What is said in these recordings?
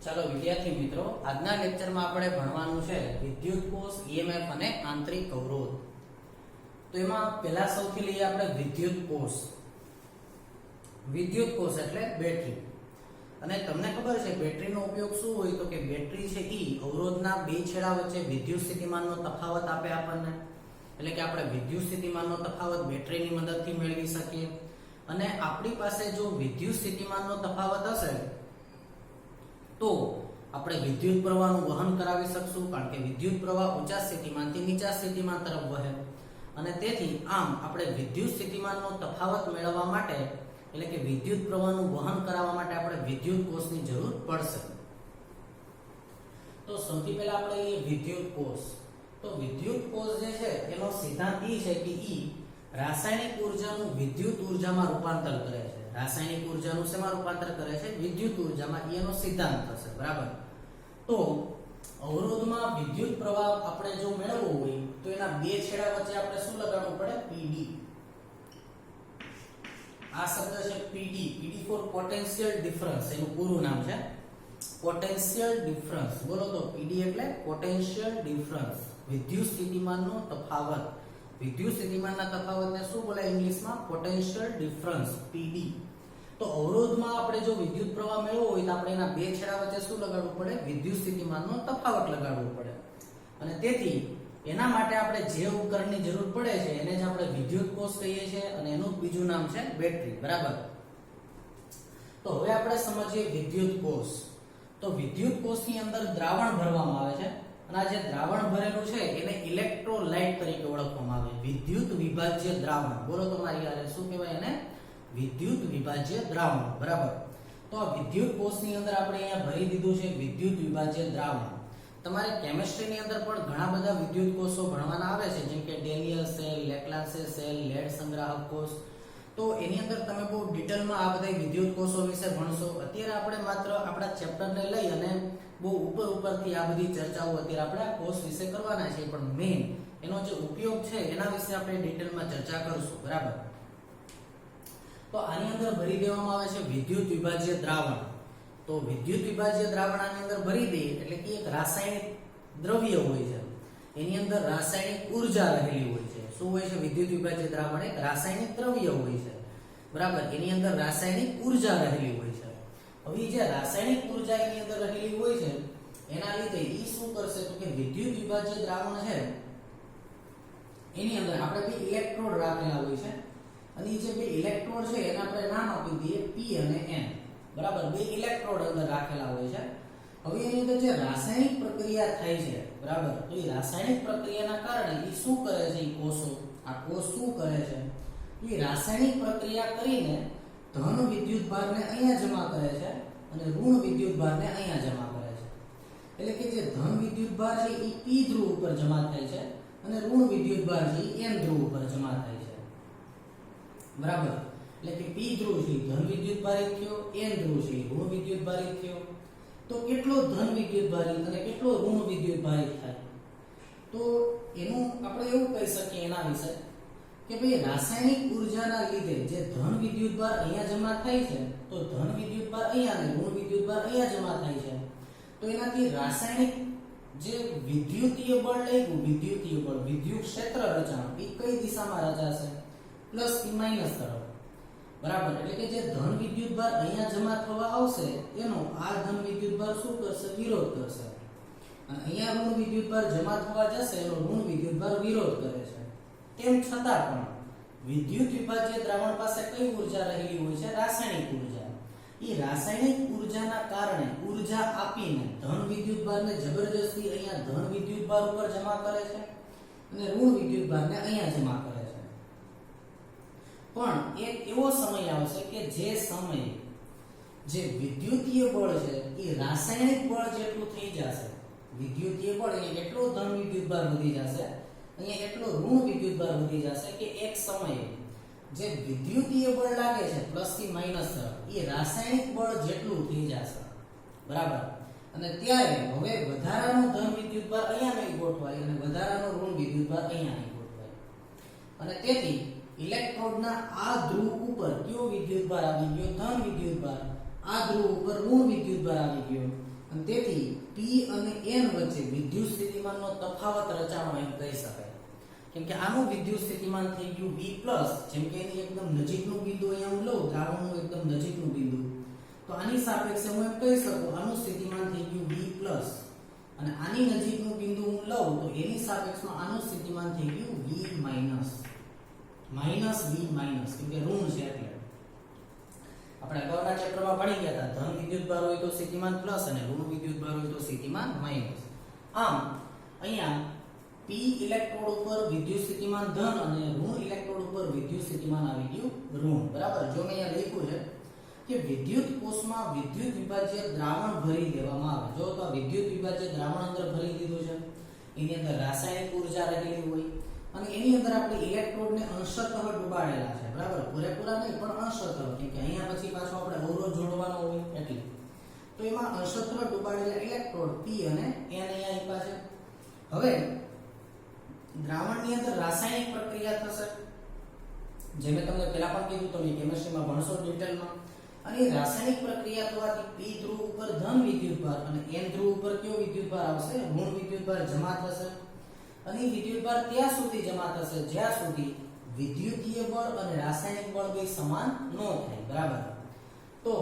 ચાલો વિદ્યાર્થી મિત્રો, આજના લેક્ચરમાં આપણે ભણવાનું છે વિદ્યુત કોષ, ઈએમએફ અને આંતરિક અવરોધ. તો એમાં પહેલા સૌથી લઈએ આપણે વિદ્યુત કોષ. વિદ્યુત કોષ એટલે બેટરી. અને તમને ખબર છે બેટરીનો ઉપયોગ શું હોય? તો કે બેટરી છે ઈ અવરોધના બે છેડા વચ્ચે વિદ્યુત સ્થિતિમાનનો તફાવત આપે આપણને. એટલે કે આપણે વિદ્યુત સ્થિતિમાનનો તફાવત બેટરીની મદદથી મેળવી શકીએ. અને આપણી પાસે જો વિદ્યુત સ્થિતિમાનનો તફાવત હશે તો આપણે વિદ્યુત પ્રવાહનું વહન કરાવી શકશું, કારણ કે વિદ્યુત પ્રવાહ ઊંચા સ્થિતિમાનથી નીચા સ્થિતિમાન તરફ વહે. અને તેથી આમ આપણે વિદ્યુત સ્થિતિમાનનો તફાવત મેળવવા માટે, એટલે કે વિદ્યુત પ્રવાહનું વહન કરાવવા માટે આપણે વિદ્યુત કોષની જરૂર પડશે. તો સૌથી પહેલા આપણે લઈએ વિદ્યુત કોષ. તો વિદ્યુત કોષ જે છે એનો સિદ્ધાંત એ છે કે ઈ રાસાયણિક ઉર્જાનું વિદ્યુત ઉર્જામાં રૂપાંતર કરે છે. રાસાયણિક ઉર્જાનું શેમાં રૂપાંતર કરે છે? વિદ્યુત ઉર્જામાં. એનો સિદ્ધાંત થશે, બરાબર. તો અવરોધમાં વિદ્યુત પ્રવાહ આપણે જો મેળવવો હોય તો એના બે છેડા વચ્ચે આપણે શું લગાડવું પડે? પીડી. આ શબ્દ છે પીડી. પીડી ફોર પોટેન્શિયલ ડિફરન્સ, એનું પૂરું નામ છે પોટેન્શિયલ ડિફરન્સ. બોલો તો પીડી એટલે પોટેન્શિયલ ડિફરન્સ, વિદ્યુત સ્થિતિમાનનો તફાવત. વિદ્યુત સ્થિતિમાનના તફાવતને શું બોલાય ઇંગ્લિશમાં? પોટેન્શિયલ ડિફરન્સ, પીડી. તો અવરોધમાં આપણે જો વિદ્યુત પ્રવાહ મેળવવો હોય તો આપણે એના બે છેડા વચ્ચે શું લગાડવું પડે? વિદ્યુત સ્થિતિમાનનો તફાવત લગાડવો પડે. અને તેથી એના માટે આપણે જે ઉપકરણની જરૂર પડે છે એને જ આપણે વિદ્યુત કોષ કહીએ છીએ, અને એનું બીજું નામ છે બેટરી, બરાબર. તો હવે આપણે સમજીએ વિદ્યુત કોષ. તો વિદ્યુત કોષની અંદર દ્રાવણ ભરવામાં આવે છે, અને આ જે દ્રાવણ ભરેલું છે એને ઇલેક્ટ્રોલાઇટ તરીકે ઓળખવામાં આવે. વિદ્યુત વિભાજ્ય દ્રાવણ. બોલો તો મારી યાર, શું કહેવાય એને? વિદ્યુત વિભાજ્ય દ્રાવણ, બરાબર. તો આ વિદ્યુત કોષની અંદર આપણે અહીંયા ભરી દીધું છે વિદ્યુત વિભાજ્ય દ્રાવણ. તમારે કેમિસ્ટ્રીની અંદર પણ ઘણા બધા વિદ્યુત કોષો ભણવાના આવે છે, જેમ કે ડેનિયલ સેલ, લેક્લાન્સે સેલ, લેડ સંગ્રાહક કોષ. તો એની અંદર તમે બહુ ડિટેલમાં આ બધા વિદ્યુત કોષો વિશે ભણશો. અત્યારે આપણે માત્ર આપણા ચેપ્ટરને લઈ અને બહુ ઉપરથી આ બધી ચર્ચાઓ અત્યારે આપણે આ કોષ વિશે કરવાના છે, પણ મેઇન એનો જે ઉપયોગ છે એના વિશે આપણે ડિટેલમાં ચર્ચા કરશું, બરાબર. તો આની અંદર ભરી દેવામાં આવે છે વિદ્યુત વિભાજ્ય દ્રાવણ. તો વિદ્યુત વિભાજ્ય દ્રાવણ આની અંદર ભરી દઈએ એટલે કે એક રાસાયણિક દ્રવ્ય હોય છે, એની અંદર રાસાયણિક ઉર્જા રહેલી હોય છે. શું હોય છે? વિદ્યુત વિભાજ્ય દ્રાવણ એક રાસાયણિક દ્રવ્ય હોય છે, બરાબર. એની અંદર રાસાયણિક ઉર્જા રહેલી હોય છે. હવે જે રાસાયણિક ઉર્જા એની અંદર રહેલી હોય છે એના લીધે ઈ શું કરશે? તો કે વિદ્યુત વિભાજ્ય દ્રાવણ છે એની અંદર આપણે બે ઇલેક્ટ્રોડ રાખેલા હોય છે, અને જે બે ઇલેક્ટ્રોડ છે એને આપણે નામ આપી દઈએ P અને N, બરાબર. બે ઇલેક્ટ્રોડ અંદર રાખેલા હોય છે. હવે એની અંદર જે રાસાયણિક પ્રક્રિયા થાય છે, બરાબર, તો એ રાસાયણિક પ્રક્રિયાના કારણે એ શું કરે છે? એ કોષો, આ કોષ શું કરે છે? એ રાસાયણિક પ્રક્રિયા કરીને ધન વિદ્યુત ભારને અહીંયા જમા કરે છે અને ઋણ વિદ્યુત ભારને અહીંયા જમા કરે છે. એટલે કે જે ધન વિદ્યુત ભાર છે એ P ધ્રુવ ઉપર જમા થાય છે અને ઋણ વિદ્યુત ભાર છે એ N ધ્રુવ ઉપર જમા થાય છે, બરાબર. એટલે કે P ધ્રુવ છે ધન વિદ્યુત ભારિત થયો, N ધ્રુવ છે ઋણ વિદ્યુત ભારિત થયો. તો કેટલો ધન વિદ્યુત ભારિત અને કેટલો ઋણ વિદ્યુત ભારિત થાય? તો એનું આપણે એવું કહી શકીએ એના વિશે કે ભાઈ રાસાયણિક ઉર્જાના લીધે જે ધન વિદ્યુત ભાર અહીંયા જમા થાય છે, તો ધન વિદ્યુત ભાર અહીંયા અને ઋણ વિદ્યુત ભાર અહીંયા જમા થાય છે. તો એનાથી રાસાયણિક જે વિદ્યુતીય બળ લાગ્યું, વિદ્યુતીય બળ, વિદ્યુત ક્ષેત્ર રચાણ, એ કઈ દિશામાં રચાશે? પ્લસ થી માઈનસ તરફ, બરાબર. એટલે કે જે ધન વિદ્યુત ભાર અહીંયા જમા થવા આવશે એનો આ ધન વિદ્યુત ભાર શું કરશે? વિરોધ કરશે. અને અહીંયા ઋણ વિદ્યુત ભાર જમા થવા જશે એનો ઋણ વિદ્યુત ભાર વિરોધ કરે છે. તેમ છતાં પણ વિદ્યુત વિભાજ્ય દ્રાવણ પાસે કઈ ઉર્જા રહેલી હોય છે? રાસાયણિક ઉર્જા. એ રાસાયણિક ઉર્જાના કારણે ઉર્જા આપીને ધન વિદ્યુત ભારને જબરજસ્તી અહીંયા ધન વિદ્યુત ભાર ઉપર જમા કરે છે અને ઋણ વિદ્યુત ભારને અહીંયા જમા કરે છે. પણ એક એવો સમય આવશે કે જે સમયે જે વિદ્યુતીય બળ છે એ રાસાયણિક બળ જેટલું થઈ જશે. વિદ્યુતીય બળ અહીંયા એટલો ધન વિદ્યુત ભાર વધી જશે, અહીંયા એટલો ઋણ વિદ્યુત ભાર વધી જશે કે એક સમયે જે વિદ્યુતીય બળ લાગે છે પ્લસ થી માઈનસ તરફ, એ રાસાયણિક બળ જેટલું થઈ જશે, બરાબર. અને ત્યારે હવે વધારાનો ધન વિદ્યુત ભાર અહીંયા નહીં ગોઠવાય અને વધારાનો ઋણ વિદ્યુત ભાર અહીંયા નહીં ગોઠવાય. અને તેથી ઇલેક્ટ્રોડના આ ધ્રુવ ઉપર કયો વિદ્યુત ભાર આવી ગયો? ધન વિદ્યુત ભાર. આ ધ્રુવ ઉપર ઋણ વિદ્યુત ભાર આવી ગયો. અને તેથી P અને N વચ્ચે વિદ્યુત સ્થિતિમાનનો તફાવત રચાણો એમ કહી શકાય. કેમ કે આનું વિદ્યુત સ્થિતિમાન થઈ ગયું V+, જેમ કે એની એકદમ નજીકનું બિંદુ અહીંયા હું લઉં, દ્રાવણનું એકદમ નજીકનું બિંદુ, તો આની સાપેક્ષે હું એમ કહી શકું આનું સ્થિતિમાન થઈ ગયું V+, અને આની નજીકનું બિંદુ હું લઉં તો એની સાપેક્ષમાં આનું સ્થિતિમાન થઈ ગયું V-, V-, કેમ કે ઋણ છે એટલે. આપણે અગાઉના ચેપ્ટરમાં ભણી ગયા હતા ધન વિદ્યુતભાર હોય તો સ્થિતિમાન પ્લસ અને ઋણ વિદ્યુતભાર હોય તો સ્થિતિમાન માઈનસ. આમ અહીંયા P ઇલેક્ટ્રોડ ઉપર વિદ્યુત સ્થિતિમાન ધન અને ઋણ ઇલેક્ટ્રોડ ઉપર વિદ્યુત સ્થિતિમાન આવી ગયું ઋણ. બરાબર. જો મેં અહીંયા લખ્યું છે કે વિદ્યુત કોષમાં વિદ્યુત વિભાજ્ય દ્રાવણ ભરી દેવામાં આવે. જો તો આ વિદ્યુત વિભાજ્ય દ્રાવણ અંદર ભરી દીધું છે, એની અંદર રાસાયણિક ઊર્જા રહેલી હોય અને એની અંદર આપણે ઇલેક્ટ્રોડને અંશતઃ ડૂબાડેલા છે. બરાબર. પૂરેપૂરા નહીં પણ અંશતઃ, કેમ કે અહીંયા પછી પાછો આપણે અવરોધ જોડવાનો હોય એટલે. તો એમાં અંશતઃ ડૂબાડેલા ઇલેક્ટ્રોડ P અને N અહીંયા આપ્યા છે. હવે દ્રાવણની અંદર રાસાયણિક પ્રક્રિયા થશે, જે મેં તમને પહેલા પણ કીધું, તમે કેમિસ્ટ્રીમાં ભણશો ડિટેલમાં. અને રાસાયણિક પ્રક્રિયા થવાથી P ધ્રુવ ઉપર ધન વિદ્યુતભાર અને N ધ્રુવ ઉપર કયો વિદ્યુતભાર આવશે? ઋણ વિદ્યુતભાર જમા થશે. અને વિદ્યુતભાર ત્યાં સુધી જમા થશે જ્યાં સુધી વિદ્યુતીય બળ અને રાસાયણિક બળ બે સમાન ન થાય. બરાબર. તો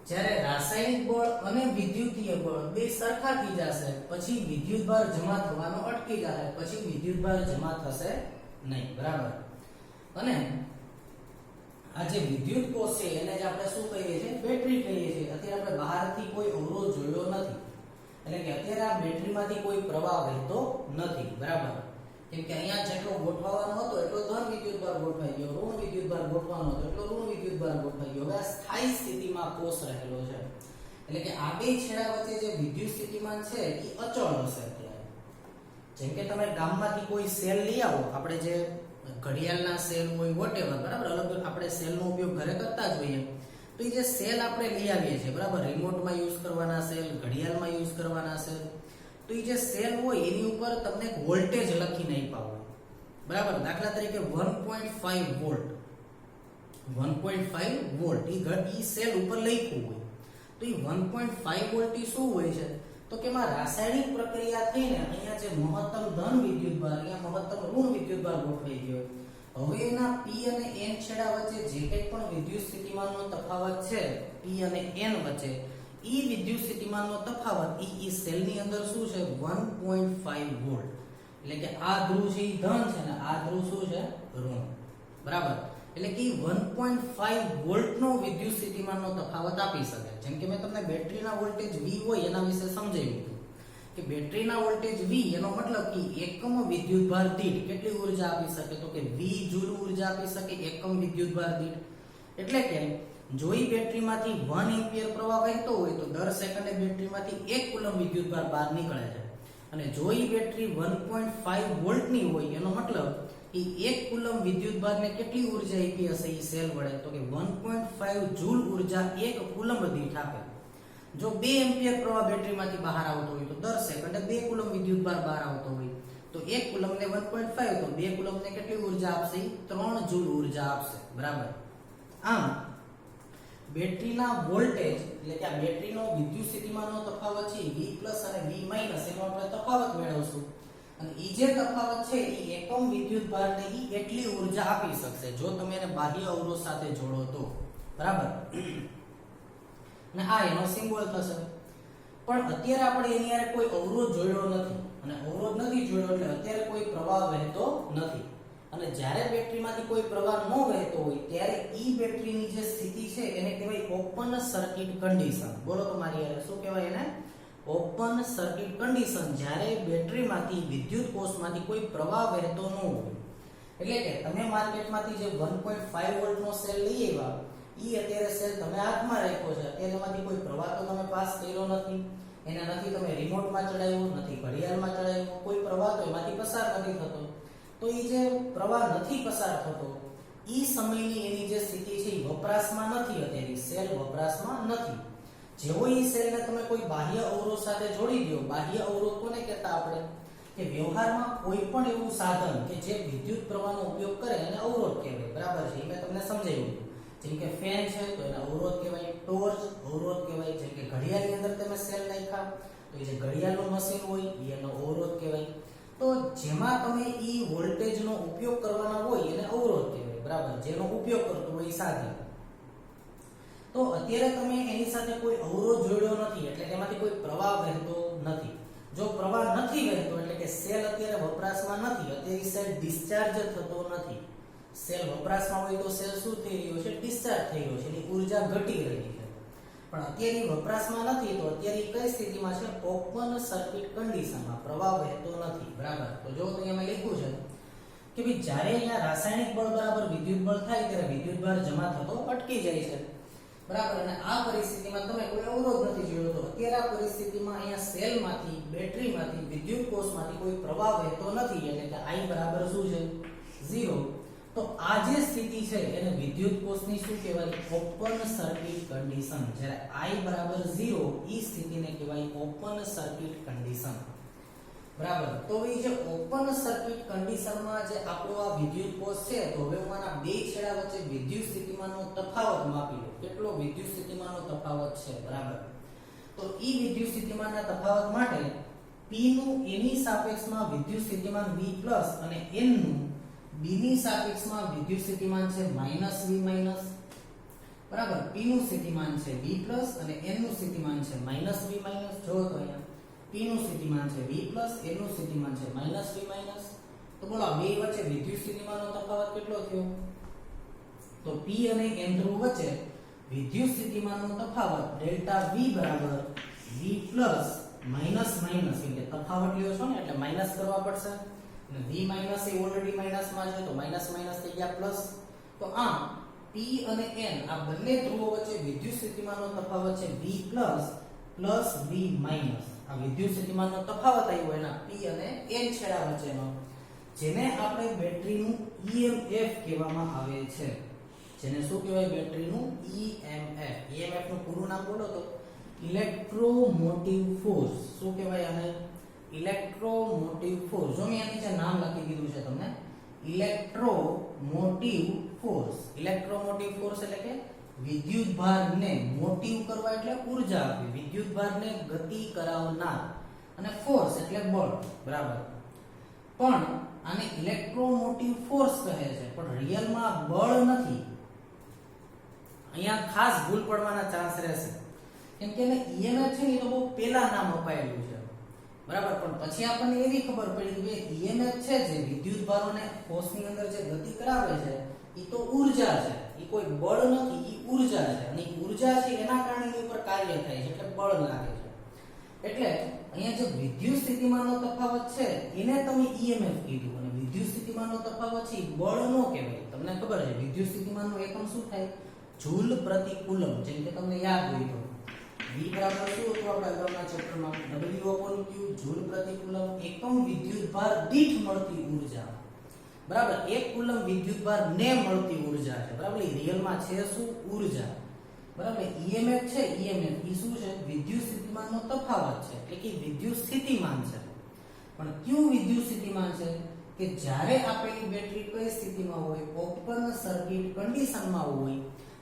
જ્યારે રાસાયણિક બળ અને વિદ્યુતીય બળ બે સરખા થઈ જશે પછી વિદ્યુતભાર જમા થવાનો અટકી જશે, પછી વિદ્યુતભાર જમા થશે નહીં. બરાબર. અને આ જે વિદ્યુત કોષ છે એને જ આપણે શું કહીએ છીએ? બેટરી કહીએ છીએ. અત્યારે આપણે બહારથી કોઈ અવરોધ જોયો નથી, એટલે કે અત્યારે આ બેટરીમાંથી કોઈ પ્રવાહ વહેતો નથી. બરાબર. કેમ કે અહીંયા જેટલો ગોઠવવાનો હતો એટલો ધન વિદ્યુતભાર ગોઠવાઈ ગયો, ઋણ વિદ્યુતભાર ગોઠવવાનો હતો એટલો ઋણ વિદ્યુતભાર ગોઠવાઈ ગયો. હવે આ સ્થાયી સ્થિતિમાં કોષ રહેલો છે, એટલે કે આ બે છેડા વચ્ચે જે વિદ્યુત સ્થિતિમાન છે એ અચળ હશે. અત્યારે જેમ કે તમે ગામમાંથી કોઈ સેલ લઈ આવો, આપણે જે ઘડિયાળના સેલ હોય વોટેવર, બરાબર, અલગ આપણે સેલનો ઉપયોગ ઘરે કરતા જ હોઈએ, તો એ જે સેલ આપણે લઈ આવીએ છીએ, બરાબર, રિમોટમાં યુઝ કરવાના સેલ, ઘડિયાળમાં યુઝ કરવાના સેલ, તો એ જે સેલ હોય એની ઉપર તમને વોલ્ટેજ લખીને આપ્યા હોય. બરાબર. દાખલા તરીકે 1.5 વોલ્ટ, 1.5 વોલ્ટ એ સેલ ઉપર લખ્યું હોય. તો એ 1.5 વોલ્ટ શું હોય છે? તો કે માં રાસાયણિક પ્રક્રિયા થઈને અહીંયા જે મહત્તમ ધન વિદ્યુતભાર, અહીંયા મહત્તમ ઋણ વિદ્યુતભાર ગોઠવાઈ ગયો. હવે એના P અને N છેડા વચ્ચે જે કંઈ પણ વિદ્યુત સ્થિતિમાનનો તફાવત છે P અને N વચ્ચે, ઈ વિદ્યુત સ્થિતિમાનનો તફાવત ઈ સેલની અંદર શું છે? 1.5 વોલ્ટ. એટલે કે આ ધ્રુવ છે ઈ ધન છે ને આ ધ્રુવ શું છે? ઋણ. બરાબર. એટલે કે 1.5 વોલ્ટનો વિદ્યુત સ્થિતિમાનનો તફાવત આપી શકે. જેમ કે મેં તમને બેટરીના વોલ્ટેજ V હોય એના વિશે સમજાવ્યું હતું કે બેટરીના વોલ્ટેજ V એનો મતલબ કે એકમ વિદ્યુતભાર દીઠ કેટલી ઊર્જા આપી શકે? તો કે V જૂલ ઊર્જા આપી શકે એકમ વિદ્યુતભાર દીઠ. એટલે કે જો ઈ બેટરીમાંથી 1 એમ્પિયર પ્રવાહ વહેતો હોય તો દર સેકન્ડે બેટરીમાંથી 1 કુલમ વિદ્યુતભાર બહાર નીકળે છે. અને જો ઈ બેટરી 1.5 વોલ્ટની હોય એનો મતલબ એ 1 કુલમ વિદ્યુતભારને કેટલી ઊર્જા આપી હશે ઈ સેલ વડે? તો કે 1.5 જૂલ ઊર્જા 1 કુલમ દીઠ આપે. જો 2 એમ્પિયર પ્રવાહ બેટરીમાંથી બહાર આવતો હોય તો દર સેકન્ડે 2 કુલમ વિદ્યુતભાર બહાર આવતો હોય તો 1 કુલમને 1.5 તો 2 કુલમને કેટલી ઊર્જા આપશે? 3 જૂલ ઊર્જા આપશે. બરાબર. આમ બેટરીના વોલ્ટેજ એટલે કે આ બેટરીનો વિદ્યુત સ્થિતિમાનનો તફાવત છે V+ અને V- એનો આપણે તફાવત મેળવશું. અને ઈ જે તફાવત છે ઈ એકમ વિદ્યુતભારને ઈ એટલી ઊર્જા આપી શકશે જો તમે એને બાહ્ય અવરોધ સાથે જોડો તો. બરાબર. અને આ એનો સિમ્બોલ થશે. પણ અત્યારે આપણે એની યાર કોઈ અવરોધ જોડ્યો નથી, અને અવરોધ નથી જોડ્યો એટલે અત્યારે કોઈ પ્રવાહ વહેતો નથી. અને જ્યારે બેટરીમાંથી કોઈ પ્રવાહ ન વહેતો હોય ત્યારે ઈ બેટરીની જે સ્થિતિ છે એને કહેવાય ઓપન સર્કિટ કન્ડિશન. બોલો તો મારી યાર શું કહેવાય એને? Open circuit condition. જ્યારે બેટરીમાંથી વિદ્યુત કોષમાંથી કોઈ પ્રવાહ વહેતો ન હોય. એટલે કે તમે માર્કેટમાંથી જે 1.5 વોલ્ટનો સેલ લઈ આવ્યા ઈ અત્યારે સેલ તમે હાથમાં રાખ્યો છે, અત્યારે એમાંથી કોઈ પ્રવાહ તો તમે પાસ કર્યો નથી, એને નથી તમે રિમોટમાં ચડાવ્યો, નથી ઘડિયાળમાં ચડાવ્યો, કોઈ પ્રવાહ તો એમાંથી પસાર નથી થતો. તો એ જે પ્રવાહ નથી પસાર થતો ઈ સમયની એની જે સ્થિતિ છે એ વપરાશમાં નથી, અત્યારે સેલ વપરાશમાં નથી. જેવો ઈ સેલને તમે કોઈ બાહ્ય અવરોધ સાથે જોડી દો, બાહ્ય અવરોધ કોને કહેતા આપણે? કે વ્યવહારમાં કોઈ પણ એવું સાધન કે જે વિદ્યુત પ્રવાહનો ઉપયોગ કરે એને અવરોધ કહેવાય. બરાબર છે. એ મેં તમને સમજાવ્યું. જેમ કે ફેન છે તો એને અવરોધ કહેવાય, ટોર્ચ અવરોધ કહેવાય. જેમ કે ઘડિયાળની અંદર તમે સેલ નાખ્યા તો એ જે ઘડિયાળનું મશીન હોય એનો અવરોધ કહેવાય. તો જેમાં તમે ઈ વોલ્ટેજનો ઉપયોગ કરવાના હોય એને અવરોધ કહેવાય. બરાબર, જેનો ઉપયોગ કરતો હોય એ સાધન. તો અત્યારે તમે એની સાથે કોઈ અવરોધ જોડ્યો નથી એટલે તેમાંથી કોઈ પ્રવાહ વહેતો નથી. જો પ્રવાહ નથી વહેતો એટલે કે સેલ અત્યારે વપરાશમાં નથી, અત્યારે સેલ ડિસ્ચાર્જ થતો નથી. સેલ વપરાશમાં હોય તો સેલ શું થઈ રહ્યો છે? ડિસ્ચાર્જ થઈ રહ્યો છે, એની ઊર્જા ઘટી રહી છે. પણ અત્યારે વપરાશમાં નથી તો અત્યારે કઈ સ્થિતિમાં છે? ઓપન સર્કિટ કન્ડિશનમાં, પ્રવાહ વહેતો નથી. બરાબર, તો જો તો અહીંયા લખ્યું છે કે ભાઈ જ્યારે અહીંયા રાસાયણિક બળ બરાબર વિદ્યુત બળ થાય ત્યારે વિદ્યુત ભાર જમા થતો અટકી જાય છે. બરાબર, અને આ પરિસ્થિતિમાં તમે કોઈ અવરોધ નથી જોયો તો અત્યારે આ પરિસ્થિતિમાં અહીંયા સેલમાંથી, બેટરીમાંથી, વિદ્યુત કોષમાંથી કોઈ પ્રવાહ વહેતો નથી એટલે કે I બરાબર શું છે? 0. તો આ જે સ્થિતિ છે એને વિદ્યુત કોષની શું કહેવાય? Open circuit condition. જ્યારે I બરાબર 0 ઈ સ્થિતિને કહેવાય ઓપન સર્કિટ કન્ડિશન. બરાબર, તો એ જે ઓપન સર્કિટ કન્ડિશનમાં જે આપણો આ વિદ્યુત કોષ છે તો હવે હું આના બે છેડા વચ્ચે વિદ્યુત સ્થિતિમાનનો તફાવત માપી લઉં. કેટલો વિદ્યુત સ્થિતિમાનનો તફાવત છે? બરાબર, તો ઈ વિદ્યુત સ્થિતિમાનના તફાવત માટે P નું A ની સાપેક્ષમાં વિદ્યુત સ્થિતિમાન V+ અને N નું B ની સાપેક્ષમાં વિદ્યુત સ્થિતિમાન છે -V-. બરાબર, P નું સ્થિતિમાન છે V+ અને N નું સ્થિતિમાન છે -V-. જો તો અહીંયા P નું સ્થિતિમાન છે V+, N નું સ્થિતિમાન છે -V-. તો બોલો આ બે વચ્ચે વિદ્યુત સ્થિતિમાનનો તફાવત કેટલો થયો? તો P અને N ધ્રુવ વચ્ચે વિદ્યુત સ્થિતિમાનનો તફાવત ડેલ્ટા V બરાબર V+ એટલે તફાવત લ્યો છો ને એટલે માઈનસ કરવા પડશે. અને V- એ ઓલરેડી માઈનસમાં છે તો માઈનસ થઈ ગયા પ્લસ. તો આમ P અને N આ બંને ધ્રુવો વચ્ચે વિદ્યુત સ્થિતિમાનનો તફાવત છે V+ પ્લસ V-. આ વિદ્યુત સ્થિતિમાનનો તફાવત આવ્યો એના P અને N છેડા વચ્ચેનો, જેને આપણે બેટરીનું EMF કહેવામાં આવે છે. જેને શું કહેવાય? બેટરીનું EMF. EMF નું પૂરું નામ બોલો તો ઇલેક્ટ્રોમોટિવ ફોર્સ. શું કહેવાય આને? Electromotive force. જો મેં આની જે નામ લખી દીધું છે તમને, ઇલેક્ટ્રોમોટિવ ફોર્સ. ઇલેક્ટ્રોમોટિવ ફોર્સ એટલે કે વિદ્યુત ભારને મોટિવ કરવા એટલે ઊર્જા આપવી, વિદ્યુત ભારને ગતિ કરાવનાર, અને ફોર્સ એટલે બળ. બરાબર, પણ આને ઇલેક્ટ્રોમોટિવ ફોર્સ કહે છે પણ રિયલમાં બળ નથી. અહીંયા ખાસ ભૂલ પડવાના ચાન્સ રહેશે કેમ કે એને EMF છે ને એ તો બહુ પહેલા નામ અપાયેલું છે. બરાબર, પણ પછી આપણને એવી ખબર પડી કે EMF છે જે વિદ્યુત ભારોને કોષની અંદર જે ગતિ કરાવે છે એ તો ઊર્જા છે, એ કોઈ બળ નથી, એ ઊર્જા છે. અને ઊર્જા છે એના કારણે એની ઉપર કાર્ય થાય છે એટલે બળ લાગે છે. એટલે અહીંયા જે વિદ્યુત સ્થિતિમાનનો તફાવત છે એને તમે EMF કીધું, અને વિદ્યુત સ્થિતિમાનનો તફાવત છે એ બળ નો કહેવાય. તમને ખબર છે વિદ્યુત સ્થિતિમાનનો એકમ શું થાય? જૂલ પ્રતિ કુલમ. જેમ કે તમને યાદ હોય તો V બરાબર શું હતું આપણા અગાઉના ચેપ્ટરમાં? W/Q જૂલ પ્રતિ કુલમ. એકમ વિદ્યુત ભાર દીઠ મળતી ઊર્જા. બરાબર, 1 કુલમ વિદ્યુત ભાર ને મળતી ઊર્જા છે. બરાબર, રિયલમાં છે શું? ઊર્જા. બરાબર, EMF છે, EMF એ શું છે? વિદ્યુત સ્થિતિમાનનો તફાવત છે એટલે કે વિદ્યુત સ્થિતિમાન છે. પણ કયું વિદ્યુત સ્થિતિમાન છે? કે જ્યારે આપેલી બેટરી કઈ સ્થિતિમાં હોય? ઓપન સર્કિટ કન્ડિશનમાં હોય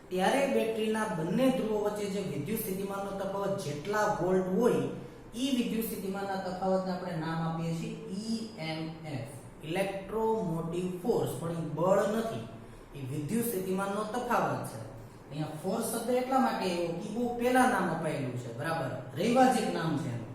ત્યારે બેટરીના બંને ધ્રુવો વચ્ચે જે વિદ્યુત સ્થિતિમાનનો તફાવત જેટલા વોલ્ટ હોય ઈ વિદ્યુત સ્થિતિમાનના તફાવતને આપણે નામ આપીએ છીએ EMF. Electromotive force. પણ એ બળ નથી, એ વિદ્યુત સ્થિતિમાનનો તફાવત છે. અહીંયા ફોર્સ શબ્દ એટલા માટે આવ્યો કે બહુ પહેલા નામ અપાયેલું છે. બરાબર, રૈવાજિક નામ છે એનું